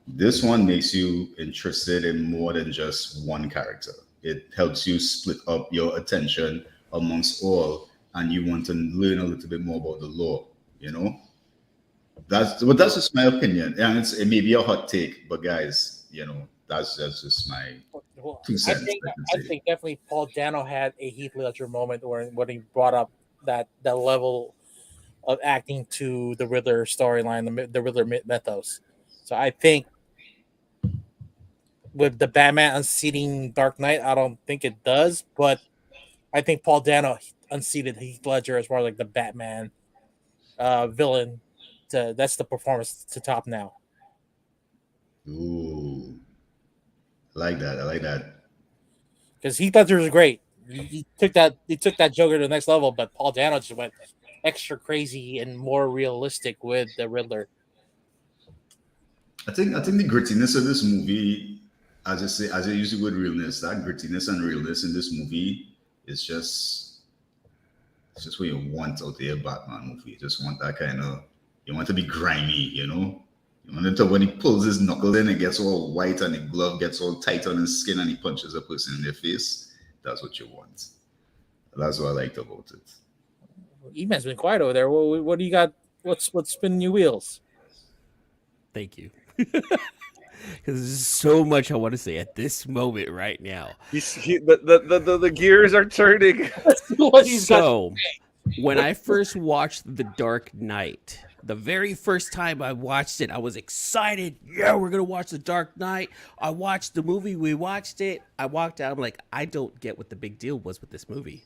this one makes you interested in more than just one character. It helps you split up your attention amongst all, and you want to learn a little bit more about the law. You know, that's just my opinion, and it may be a hot take, but guys, that's just my Well, two I cents. think I can I say. think definitely Paul Dano had a Heath Ledger moment where when he brought up that level of acting to the Riddler storyline, the Riddler mythos. So I think with the Batman unseating Dark Knight, I don't think it does, but I think Paul Dano unseated Heath Ledger as far as like the Batman villain. That's the performance to top now. Ooh, I like that. I like that. Because Heath Ledger is great. He took that Joker to the next level, but Paul Dano just went extra crazy and more realistic with the Riddler. I think the grittiness of this movie, as I use the word realness, that grittiness and realness in this movie is just it's just what you want out of a Batman movie. You just want that kind of you want to be grimy, you know? You want it to when he pulls his knuckles in, it gets all white and the glove gets all tight on his skin and he punches a person in their face. That's what you want. That's what I liked about it. E-Man's been quiet over there. What do you got? What's spinning your wheels? Thank you. Because there's so much I want to say at this moment right now. The gears are turning. What he's got? So, when I first watched The Dark Knight, the very first time I watched it, I was excited. Yeah, we're going to watch The Dark Knight. I watched the movie. We watched it. I walked out. I'm like, I don't get what the big deal was with this movie.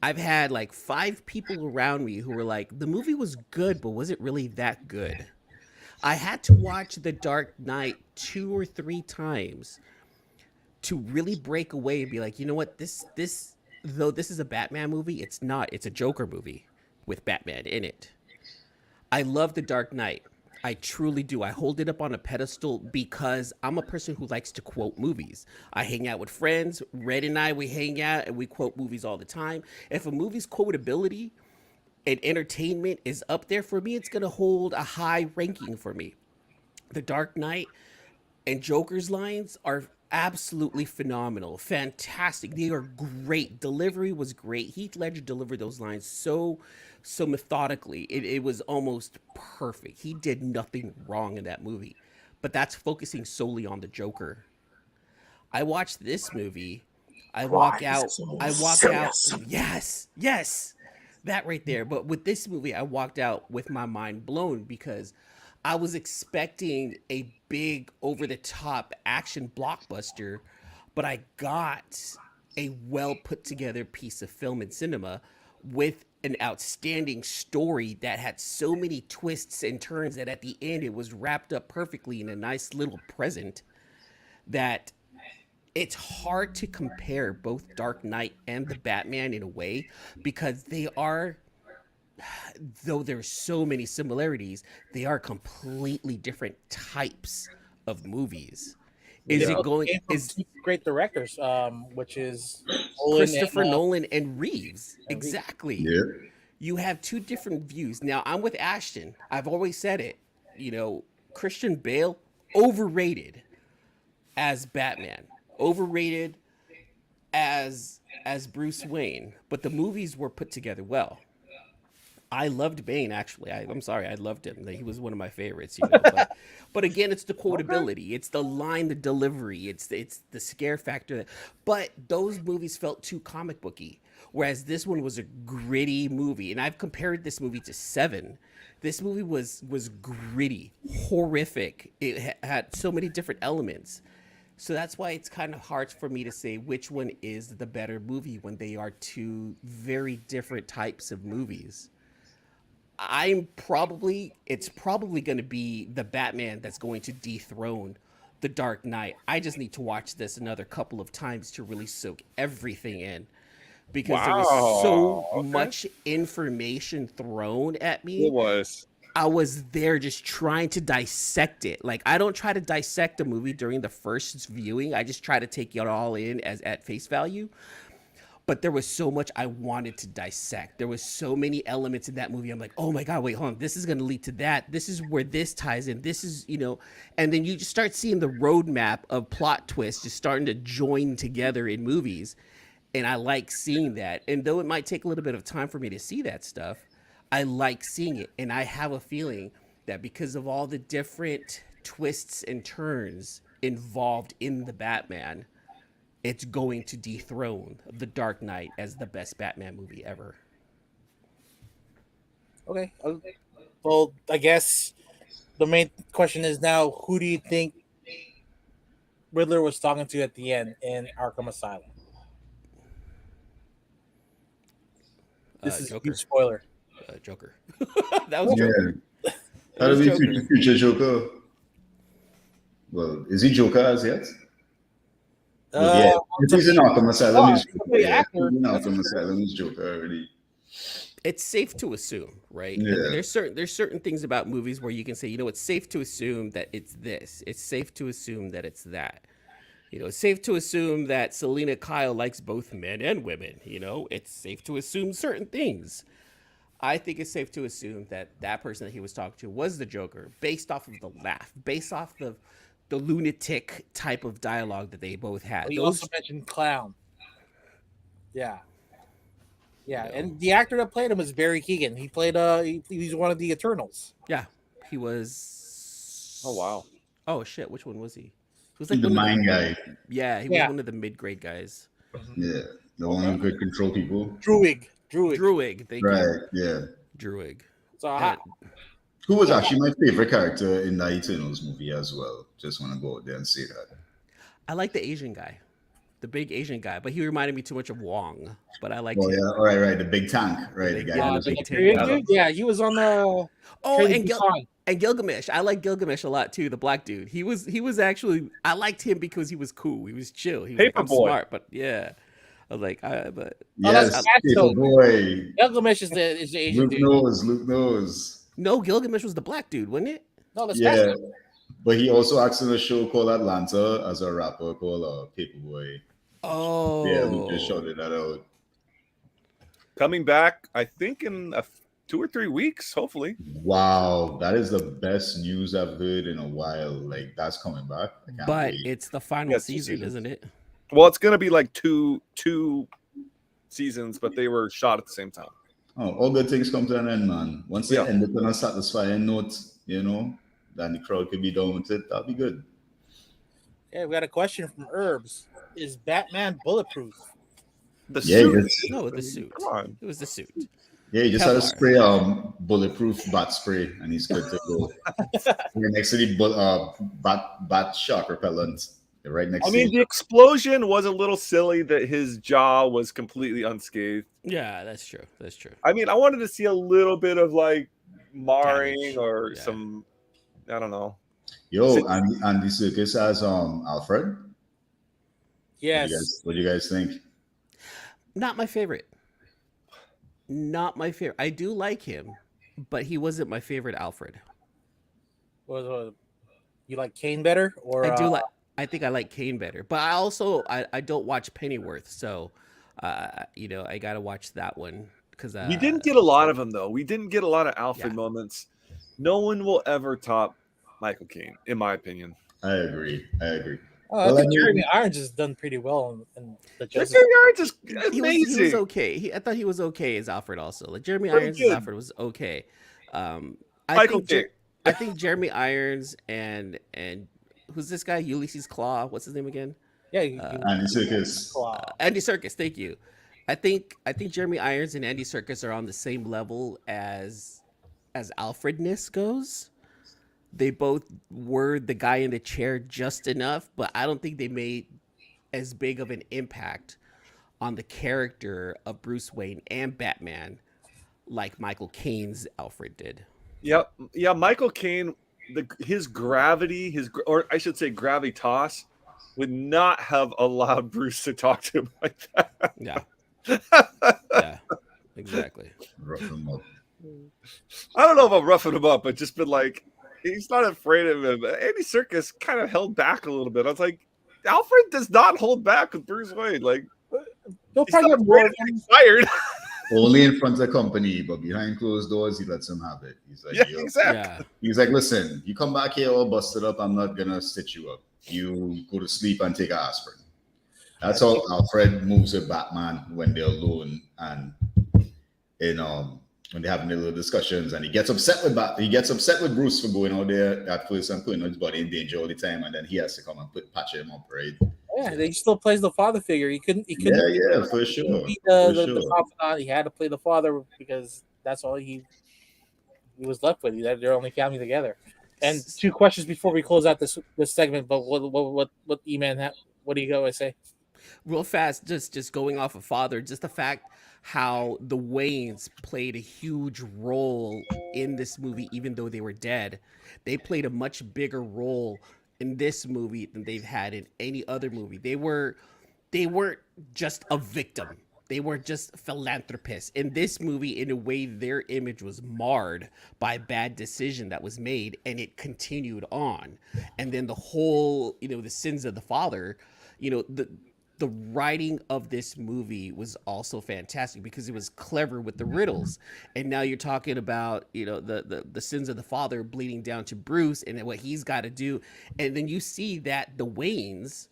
I've had like 5 people around me who were like, the movie was good, but was it really that good? I had to watch The Dark Knight 2 or 3 times to really break away and be like, you know what, this though this is a Batman movie, it's not. It's a Joker movie with Batman in it. I love The Dark Knight. I truly do. I hold it up on a pedestal because I'm a person who likes to quote movies. I hang out with friends. Red and I, we hang out and we quote movies all the time. If a movie's quotability and entertainment is up there for me, it's going to hold a high ranking for me. The Dark Knight and Joker's lines are absolutely phenomenal, fantastic. They are great. Delivery was great. Heath Ledger delivered those lines so methodically. It was almost perfect. He did nothing wrong in that movie. But that's focusing solely on the Joker. I watched this movie. I walk out. I walk out. Yes, yes, that right there. But with this movie, I walked out with my mind blown because I was expecting a big, over the top action blockbuster, but I got a well put together piece of film and cinema with an outstanding story that had so many twists and turns that at the end it was wrapped up perfectly in a nice little present that it's hard to compare both Dark Knight and the Batman in a way because they are, though there's so many similarities, they are completely different types of movies. Is Yeah. it going? Came from Is two great directors, which is Nolan Christopher and, Nolan and Reeves? and Reeves. Exactly. Yeah. You have two different views. Now I'm with Ashton. I've always said it. You know, Christian Bale overrated as Batman, overrated as Bruce Wayne, but the movies were put together well. I loved Bane actually. I'm sorry, I loved him. He was one of my favorites, you know. But again, it's the quotability, it's the line, the delivery, it's the scare factor. But those movies felt too comic booky, whereas this one was a gritty movie. And I've compared this movie to Seven. This movie was gritty, horrific. It had so many different elements. So that's why it's kind of hard for me to say which one is the better movie when they are two very different types of movies. It's probably going to be the Batman that's going to dethrone the Dark Knight. I just need to watch this another couple of times to really soak everything in because there was so Wow. Okay. much information thrown at It me. was. I was there just trying to dissect it. Like I don't try to dissect a movie during the first viewing. I just try to take it all in as at face value. But there was so much I wanted to dissect. There was so many elements in that movie. I'm like, oh my God, wait, hold on. This is going to lead to that. This is where this ties in. This is, you know, and then you just start seeing the roadmap of plot twists just starting to join together in movies. And I like seeing that. And though it might take a little bit of time for me to see that stuff, I like seeing it. And I have a feeling that because of all the different twists and turns involved in the Batman, it's going to dethrone The Dark Knight as the best Batman movie ever. Okay. Well, I guess the main question is now: who do you think Riddler was talking to at the end in Arkham Asylum? This is a Joker. huge spoiler. Joker. That was Yeah. Joker. That'll was be Joker. future Joker. Well, is he Joker as yet? But yeah, if he's in Arkham Asylum, he's Joker. the Yeah, actor. if he's in That's Arkham for Asylum, he's Joker already. It's safe to assume, right? And Yeah. there's certain things about movies where you can say, you know, it's safe to assume that it's this. It's safe to assume that it's that. You know, it's safe to assume that Selena Kyle likes both men and women. You know, it's safe to assume certain things. I think it's safe to assume that that person that he was talking to was the Joker, based off of the laugh, based off the lunatic type of dialogue that they both had. Oh, you Those, also mentioned clown. Yeah, yeah, you know, and the actor that played him was Barry Keoghan. He played he's one of the Eternals. yeah, he was. Oh wow. Oh shit, which one was he? He was like The one of mind guy. yeah, he was Yeah. one of the mid-grade guys. Yeah. The one who could control people. Druig. Druig, thank you. Right, yeah. Druig. So And- Who was actually my favorite character in the Eternals movie as well. Just want to go out there and say that. I like the Asian guy, the big Asian guy, but he reminded me too much of Wong. But I liked Oh him. yeah, all right, the big tank, right? The Big- guy yeah, who was big like- tank. Druig, yeah, he was on the. Oh, Train and to Busan. And Gilgamesh, I like Gilgamesh a lot too. The black dude, he was actually, I liked him because he was cool. He was chill. He was like, I'm Paperboy. smart, but yeah, I was like, but Oh, that's Yes, Axel. Paperboy. Gilgamesh is the Asian Luke dude. knows. no, Gilgamesh was the black dude, wasn't it? No, that's Yeah, Axel. but he also acts in a show called Atlanta as a rapper called Paperboy. Oh, Yeah, Luke just shouted that out. Coming back, I think in 2 or 3 weeks, hopefully. Wow, that is the best news I've heard in a while. Like that's coming back. I can't but wait. it's the final Yeah, 2 season, seasons. isn't it? Well, it's gonna be like two seasons, but they were shot at the same time. Oh, all good things come to an end, man. Once they Yeah. end it on a satisfying note, then the crowd can be done with it. That'll be good. Yeah, we got a question from Herbs. Is Batman bulletproof? The Yeah, suit. just, No, the suit. Come on. It was the suit. yeah, you just had to Kevlar. spray bulletproof bat spray, and he's good to go. Right next to the bat shark repellent. Right next I to mean, the explosion was a little silly that his jaw was completely unscathed. Yeah, that's true. That's true. I mean, I wanted to see a little bit of like marring Damage. or Yeah. some, I don't know. Yo, and the circus has Alfred. Yes. What do you guys think? Not my favorite. Not my favorite. I do like him, but he wasn't my favorite Alfred. You like Kane better, or I do like. I think I like Kane better, but I don't watch Pennyworth, so I gotta watch that one because We didn't get a lot of them though. We didn't get a lot of Alfred Yeah. moments. No one will ever top Michael Caine, in my opinion. I agree. I Well, think I mean- Jeremy Irons has done pretty well in the Jeremy Justice. Irons is he amazing. was okay. I thought he was okay as Alfred. Also, like Jeremy Pretty Irons good. as Alfred was okay. I Michael think Caine. I think Jeremy Irons and who's this guy? Ulysses Claw. What's his name again? Yeah, Andy Serkis. Andy Serkis. Thank you. I think Jeremy Irons and Andy Serkis are on the same level as Alfredness goes. They both were the guy in the chair just enough, but I don't think they made as big of an impact on the character of Bruce Wayne and Batman like Michael Caine's Alfred did. Yep. Yeah, Michael Caine, his gravity, or I should say gravitas, would not have allowed Bruce to talk to him like that. Yeah. Yeah. Exactly. Rough him up. I don't know if I'm roughing him up, but just been like, he's not afraid of him. Andy Serkis kind of held back a little bit. I was like, Alfred does not hold back with Bruce Wayne. Like, they'll he's probably not get more afraid of getting fired. Only in front of the company, but behind closed doors, he lets him have it. He's like, Yeah, yo. exactly. Yeah. He's like, listen, you come back here all busted up, I'm not gonna stitch you up. You go to sleep and take an aspirin. That's how Alfred moves with Batman when they're alone and when they're having their little discussions, and he gets upset with Bruce for going out there at first and putting his body in danger all the time, and then he has to come and patch him up, right? Yeah, he still plays the father figure. He couldn't. Yeah, for sure. Be For the sure. confidant. He had to play the father because that's all he was left with. They're their only family together. And two questions before we close out this segment. But what E-Man? What do you go to say? Real fast, just going off of father, just the fact how the Waynes played a huge role in this movie, even though they were dead. They played a much bigger role in this movie than they've had in any other movie. They weren't just a victim. They were just philanthropists. In this movie, in a way, their image was marred by a bad decision that was made, and it continued on. And then the whole, the sins of the father, the writing of this movie was also fantastic because it was clever with the riddles. And now you're talking about, the sins of the father bleeding down to Bruce and what he's got to do. And then you see that the Waynes,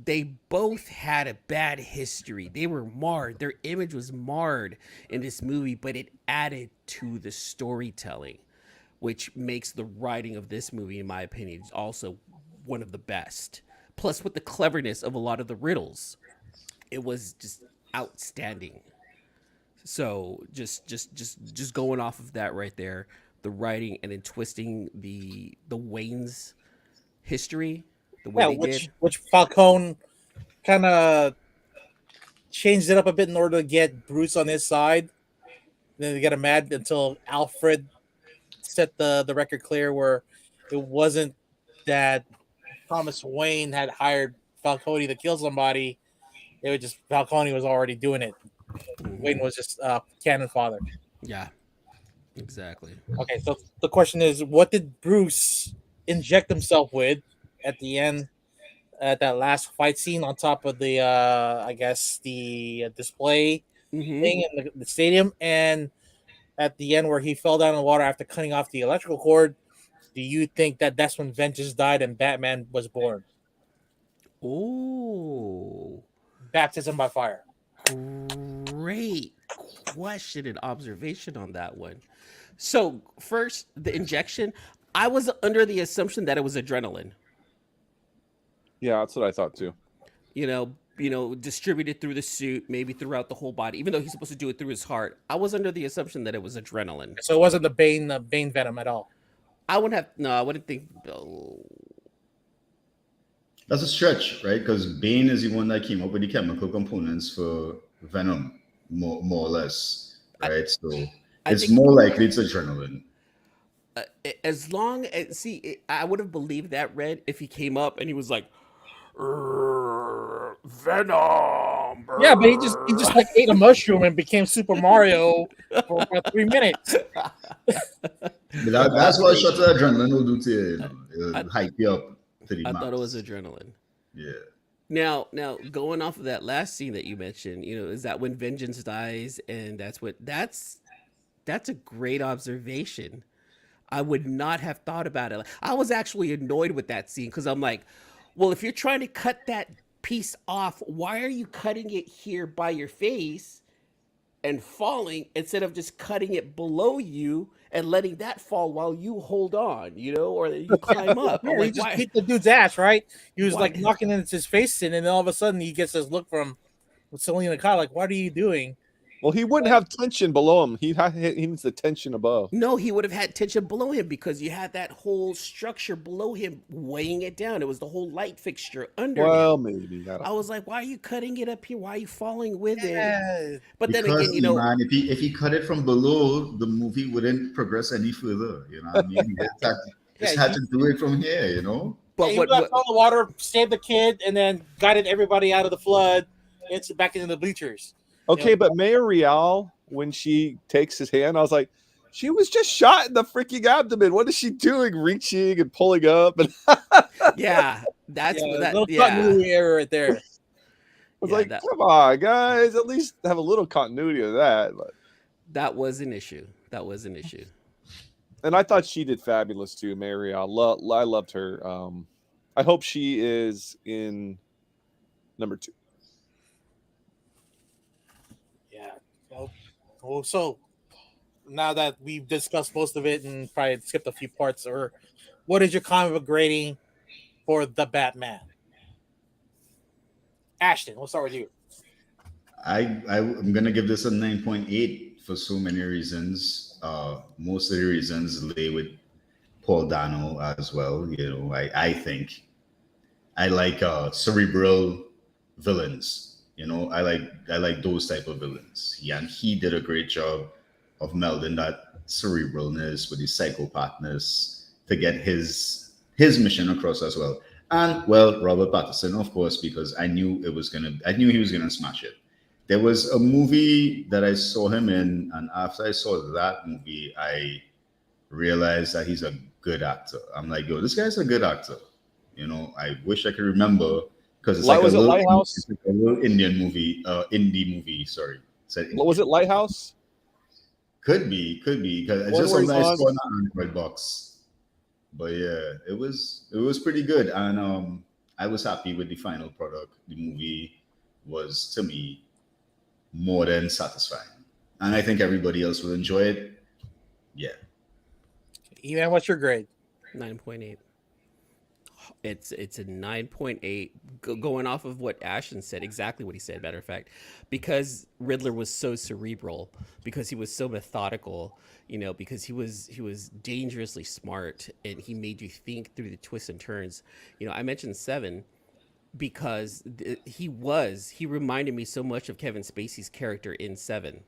they both had a bad history. They were marred. Their image was marred in this movie, but it added to the storytelling, which makes the writing of this movie, in my opinion, also one of the best. Plus, with the cleverness of a lot of the riddles, it was just outstanding. So, just going off of that right there, the writing and then twisting the Wayne's history the way they did. Which Falcone kind of changed it up a bit in order to get Bruce on his side. Then they get him mad until Alfred set the record clear, where it wasn't that Thomas Wayne had hired Falcone to kill somebody. It was just Falcone was already doing it. Wayne was just canon father. Yeah, exactly. Okay, so the question is, what did Bruce inject himself with at the end, at that last fight scene on top of the, I guess, the display thing in the stadium, and at the end where he fell down in the water after cutting off the electrical cord? Do you think that that's when Vengeance died and Batman was born? Oh, Baptism by fire. Great question and observation on that one. So first, the injection. I was under the assumption that it was adrenaline. Yeah, that's what I thought too. Distributed through the suit, maybe throughout the whole body, even though he's supposed to do it through his heart. I was under the assumption that it was adrenaline. So it wasn't the Bane venom at all. I wouldn't think. That's a stretch, right? Because Bane is the one that came up with the chemical components for Venom, more or less, right? It's more likely it's adrenaline. As long as I would have believed that Red if he came up and he was like, Venom. Yeah, but he just like ate a mushroom and became Super Mario for about 3 minutes. But that's what a shot of adrenaline will do to you. It'll hype you up. to the I max. thought it was adrenaline. Yeah. Now, going off of that last scene that you mentioned, is that when Vengeance dies, and that's a great observation. I would not have thought about it. I was actually annoyed with that scene because I'm like, well, if you're trying to cut that piece off, why are you cutting it here by your face and falling instead of just cutting it below you and letting that fall while you hold on, or you climb up? I'm Yeah, he like, just why? beat the dude's ass, right? He was Why? like knocking into his face in, and then all of a sudden he gets this look from Selena Kyle, like, "What are you doing?" Well, he wouldn't have tension below him. He needs the tension above. No, he would have had tension below him because you had that whole structure below him weighing it down. It was the whole light fixture under Well, him. maybe. I don't I was like, why are you cutting it up here? Why are you falling with it? Yeah, But then Because, again, man, if he cut it from below, the movie wouldn't progress any further. You know what I mean? He just Yeah, had to do it from here, you know? but he what, got what thrown in the water, saved the kid, and then guided everybody out of the flood into back into the bleachers. Okay, but Mayor Real, when she takes his hand, I was like, she was just shot in the freaking abdomen. What is she doing? Reaching and pulling up. And I yeah, that's Yeah, that. little Yeah, continuity error right there. was Yeah, like, that come on, guys. At least have a little continuity of that. that was an issue. That was an issue. And I thought she did fabulous too, Mayor Real. I loved her. I hope she is in number 2. Yeah. So now that we've discussed most of it and probably skipped a few parts, or what is your comic book grading for the Batman? Ashton, we'll start with you. I'm gonna give this a 9.8 for so many reasons. Most of the reasons lay with Paul Dano as well. You know, I think I like cerebral villains. You know, I like those type of villains. Yeah, and he did a great job of melding that cerebralness with the psychopathness to get his mission across as well. And well, Robert Pattinson, of course, because I knew he was gonna smash it. There was a movie that I saw him in, and after I saw that movie, I realized that he's a good actor. I'm like, yo, this guy's a good actor. You know, I wish I could remember because it's like Was it Lighthouse? it's like a little Indian movie, indie movie. Sorry, What was it? Lighthouse? could be, because it's One just where something he's I on. saw in the Android box. But yeah, it was pretty good, and I was happy with the final product. The movie was to me more than satisfying, and I think everybody else will enjoy it. Yeah, Ian, what's your grade? 9.8. It's a 9.8 going off of what Ashton said, exactly what he said, matter of fact, because Riddler was so cerebral, because he was so methodical, because he was dangerously smart, and he made you think through the twists and turns. I mentioned Seven because he reminded me so much of Kevin Spacey's character in Seven,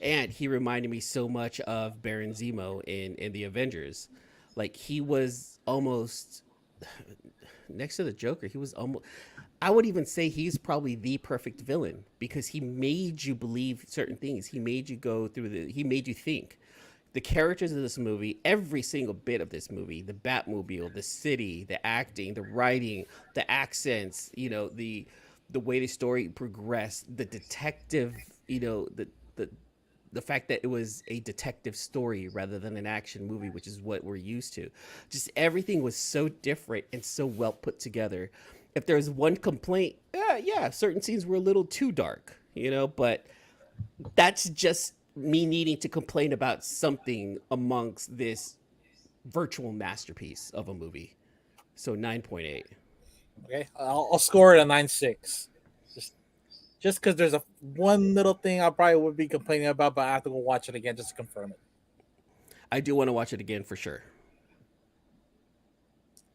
and he reminded me so much of Baron Zemo in the Avengers. Like, he was almost next to the Joker. He was almost, I would even say he's probably the perfect villain because he made you believe certain things. He made you go through he made you think. The characters of this movie, every single bit of this movie, the Batmobile, the city, the acting, the writing, the accents, the way the story progressed, the detective, the fact that it was a detective story rather than an action movie, which is what we're used to. Just everything was so different and so well put together. If there's one complaint, yeah, certain scenes were a little too dark, but that's just me needing to complain about something amongst this virtual masterpiece of a movie. So 9.8. Okay, I'll score it a 9.6. Just because there's one little thing I probably would be complaining about, but I have to go watch it again just to confirm it. I do want to watch it again for sure.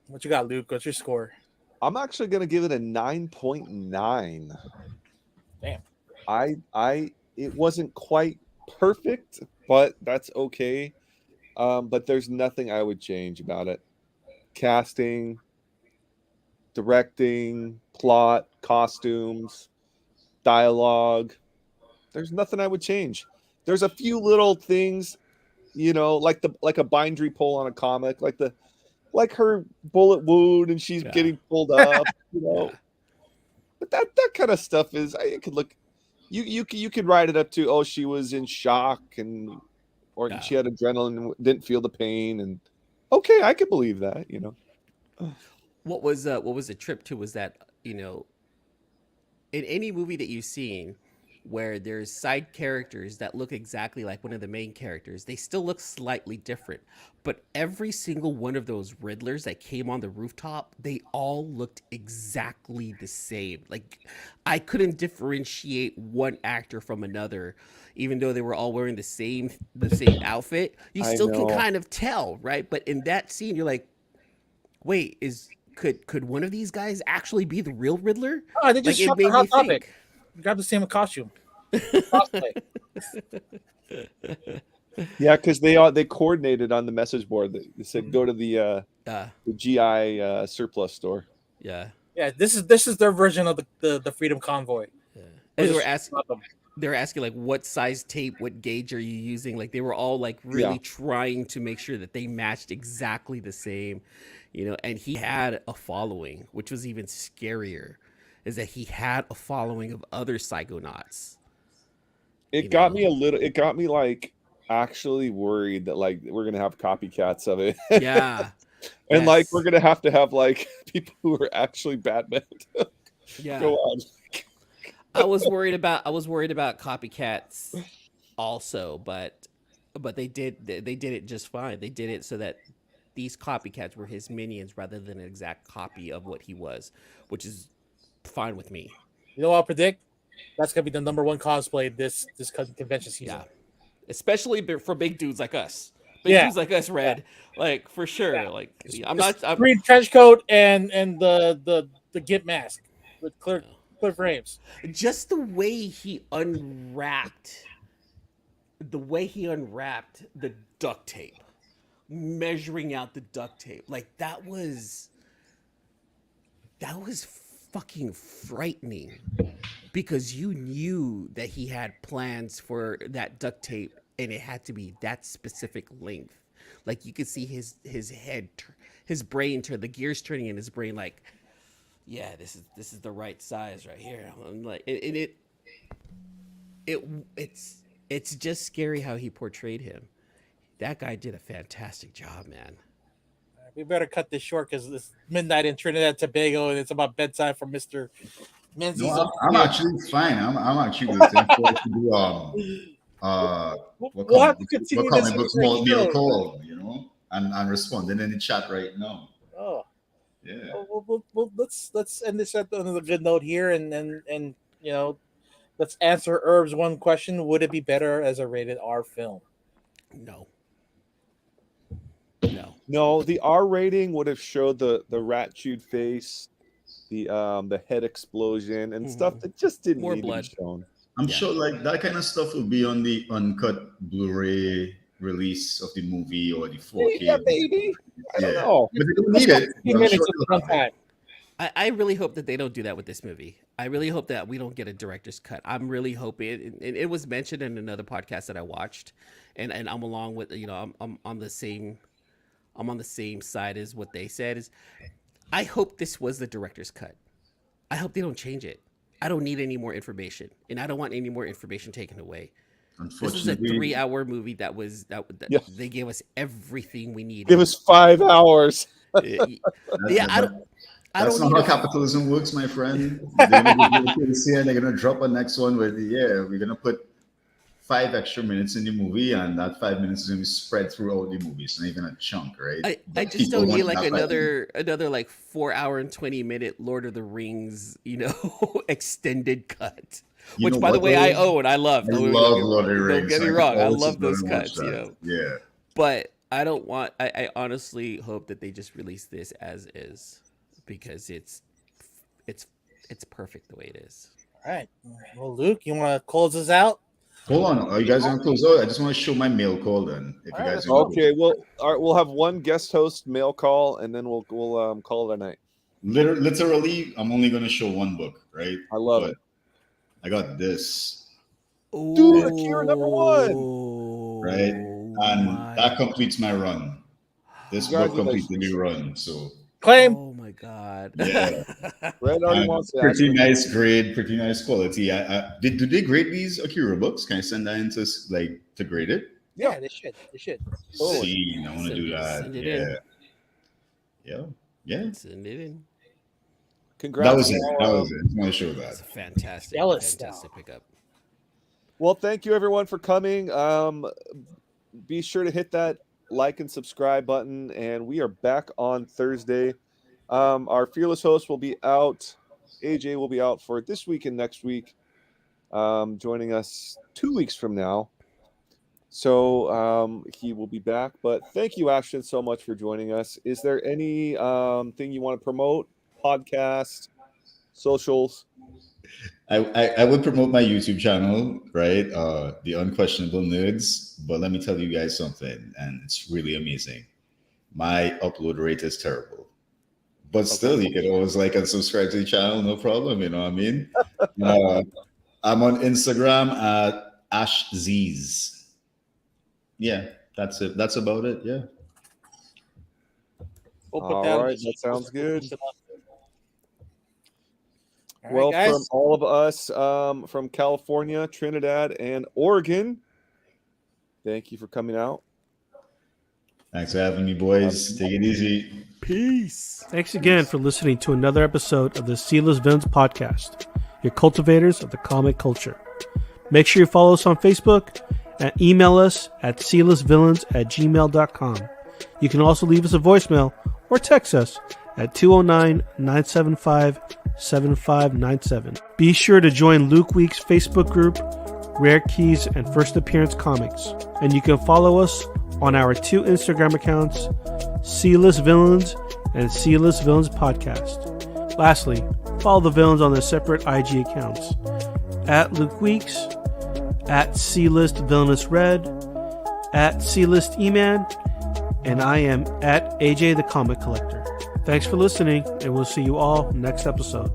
What you got, Luke? What's your score? I'm actually going to give it a 9.9. Damn. It wasn't quite perfect, but that's okay. But there's nothing I would change about it. Casting, directing, plot, costumes, dialogue. There's nothing I would change. There's a few little things, like a bindery pull on a comic, like the like her bullet wound and she's Yeah. getting pulled up, Yeah. But that kind of stuff is, it could look, you could write it up to, oh, she was in shock or Yeah. she had adrenaline and didn't feel the pain, and okay, I could believe that. What was the trip to was that, in any movie that you've seen where there's side characters that look exactly like one of the main characters, they still look slightly different. But every single one of those Riddlers that came on the rooftop, they all looked exactly the same. Like, I couldn't differentiate one actor from another, even though they were all wearing the same outfit. You I still can know. kind of tell, right? But in that scene, you're like, wait, could one of these guys actually be the real Riddler? Oh, they just Like, shot it the made Hot me Topic. think. Grab the same costume. Cosplay. Yeah, because they coordinated on the message board. They said go to the GI surplus store. Yeah. Yeah, this is their version of the Freedom Convoy. Yeah. We're And just they were asking like, what size tape, what gauge are you using? Like, they were all like really trying to make sure that they matched exactly the same, and he had a following, which was even scarier, is that he had a following of other psychonauts. It got me like actually worried that like we're gonna have copycats of it. Yeah. And like Yes. we're gonna have to have like people who are actually Batman. Yeah. Go on. I was worried about copycats also, but they did it just fine. They did it so that these copycats were his minions rather than an exact copy of what he was, which is fine with me. You know what I'll predict? That's gonna be the number one cosplay this convention season. Yeah. Especially for big dudes like us. Dudes like us, Red. Like, for sure. Yeah. Like, I'm green trench coat and the GIMP mask with clear frames. Just the way he unwrapped the duct tape, measuring out the duct tape, like that was fucking frightening, because you knew that he had plans for that duct tape and it had to be that specific length. Like, you could see his head, his brain turn, the gears turning in his brain, like, yeah, this is the right size right here. I'm like, it's just scary how he portrayed him. That guy did a fantastic job, man. We better cut this short because it's midnight in Trinidad and Tobago and it's about bedtime for Mr. Menzies. No, I'm actually fine. I'm actually looking forward to do we'll have to continue this books meal call, and responding in the chat right now. Oh, yeah. Well, let's end this on a good note here, and let's answer Herb's one question: would it be better as a rated R film? No, the R rating would have showed the rat chewed face, the head explosion and stuff that just didn't More need blood. to be shown. I'm sure like that kind of stuff will be on the uncut Blu-ray release of the movie or the 4K. Yeah, baby. I don't know. But they don't need it. Minutes of runtime. I really hope that they don't do that with this movie. I really hope that we don't get a director's cut. I'm really hoping, and it was mentioned in another podcast that I watched, and I'm along with, I'm on the same side as what they said. Is I hope this was the director's cut. I hope they don't change it. I don't need any more information, and I don't want any more information taken away. This is a 3-hour movie that they gave us everything we needed. Give us 5 hours. Yeah, I don't. That's not how capitalism works, my friend. They're gonna drop a next one with we're gonna put 5 extra minutes in the movie, and that 5 minutes is gonna be spread throughout the movie. It's not even a chunk, right? I just don't need like another like 4 hour and 20-minute Lord of the Rings, extended cut. Which, by the way, I own. I love. I love Lord of the Rings. Don't get me wrong. I love those cuts. Yeah. But I don't want. I honestly hope that they just release this as is, because it's perfect the way it is. All right. Well, Luke, you want to close us out? Hold on. Are you guys gonna close out? I just want to show my mail call then. If you guys okay, well, all right, we'll have one guest host mail call, and then we'll call it a night. Literally, I'm only gonna show one book, right? I love it. I got this. Dude, Akira #1. Right? And that completes my run. This book Congratulations. completely run. So Claim. Oh my god. yeah, Red already wants to pretty actually- nice grade, pretty nice quality. Do they grade these Akira books? Can I send that into like to grade it? Yeah, they should. They should. Totally. See, I want to do that. Send it Yeah, yeah. Send it in. Congrats. That was it. to That all, was it. I just want to show that. It's a fantastic, Jealous fantastic pickup. Well, thank you everyone for coming. Be sure to hit that like and subscribe button, and we are back on Thursday. Our fearless host will be out. AJ will be out for this week and next week, joining us 2 weeks from now. So he will be back. But thank you, Ashton, so much for joining us. Is there any thing you want to promote? Podcast, socials? I would promote my YouTube channel, right? The Unquestionable Nerds. But let me tell you guys something, and it's really amazing. My upload rate is terrible. But still, you can always like and subscribe to the channel, no problem. You know what I mean? I'm on Instagram at AshZeez. Yeah, that's it. That's about it. Yeah. We'll put All that. right, that sounds good. All Well, right, from guys. all of us from California, Trinidad, and Oregon, thank you for coming out. Thanks for having me, boys. Take it easy. Peace. Thanks again for listening to another episode of the Sealess Villains podcast, your cultivators of the comic culture. Make sure you follow us on Facebook and email us at sealessvillains@gmail.com. You can also leave us a voicemail or text us at 209-975-7597. Be sure to join Luke Week's Facebook group, Rare Keys and First Appearance Comics. And you can follow us on our 2 Instagram accounts, Sealess Villains and Sealess Villains Podcast. Lastly, follow the villains on their separate IG accounts, at Luke Weeks, at C-List Villainous Red, at C-List E-Man, and I am at AJ the Comic Collector. Thanks for listening, and we'll see you all next episode.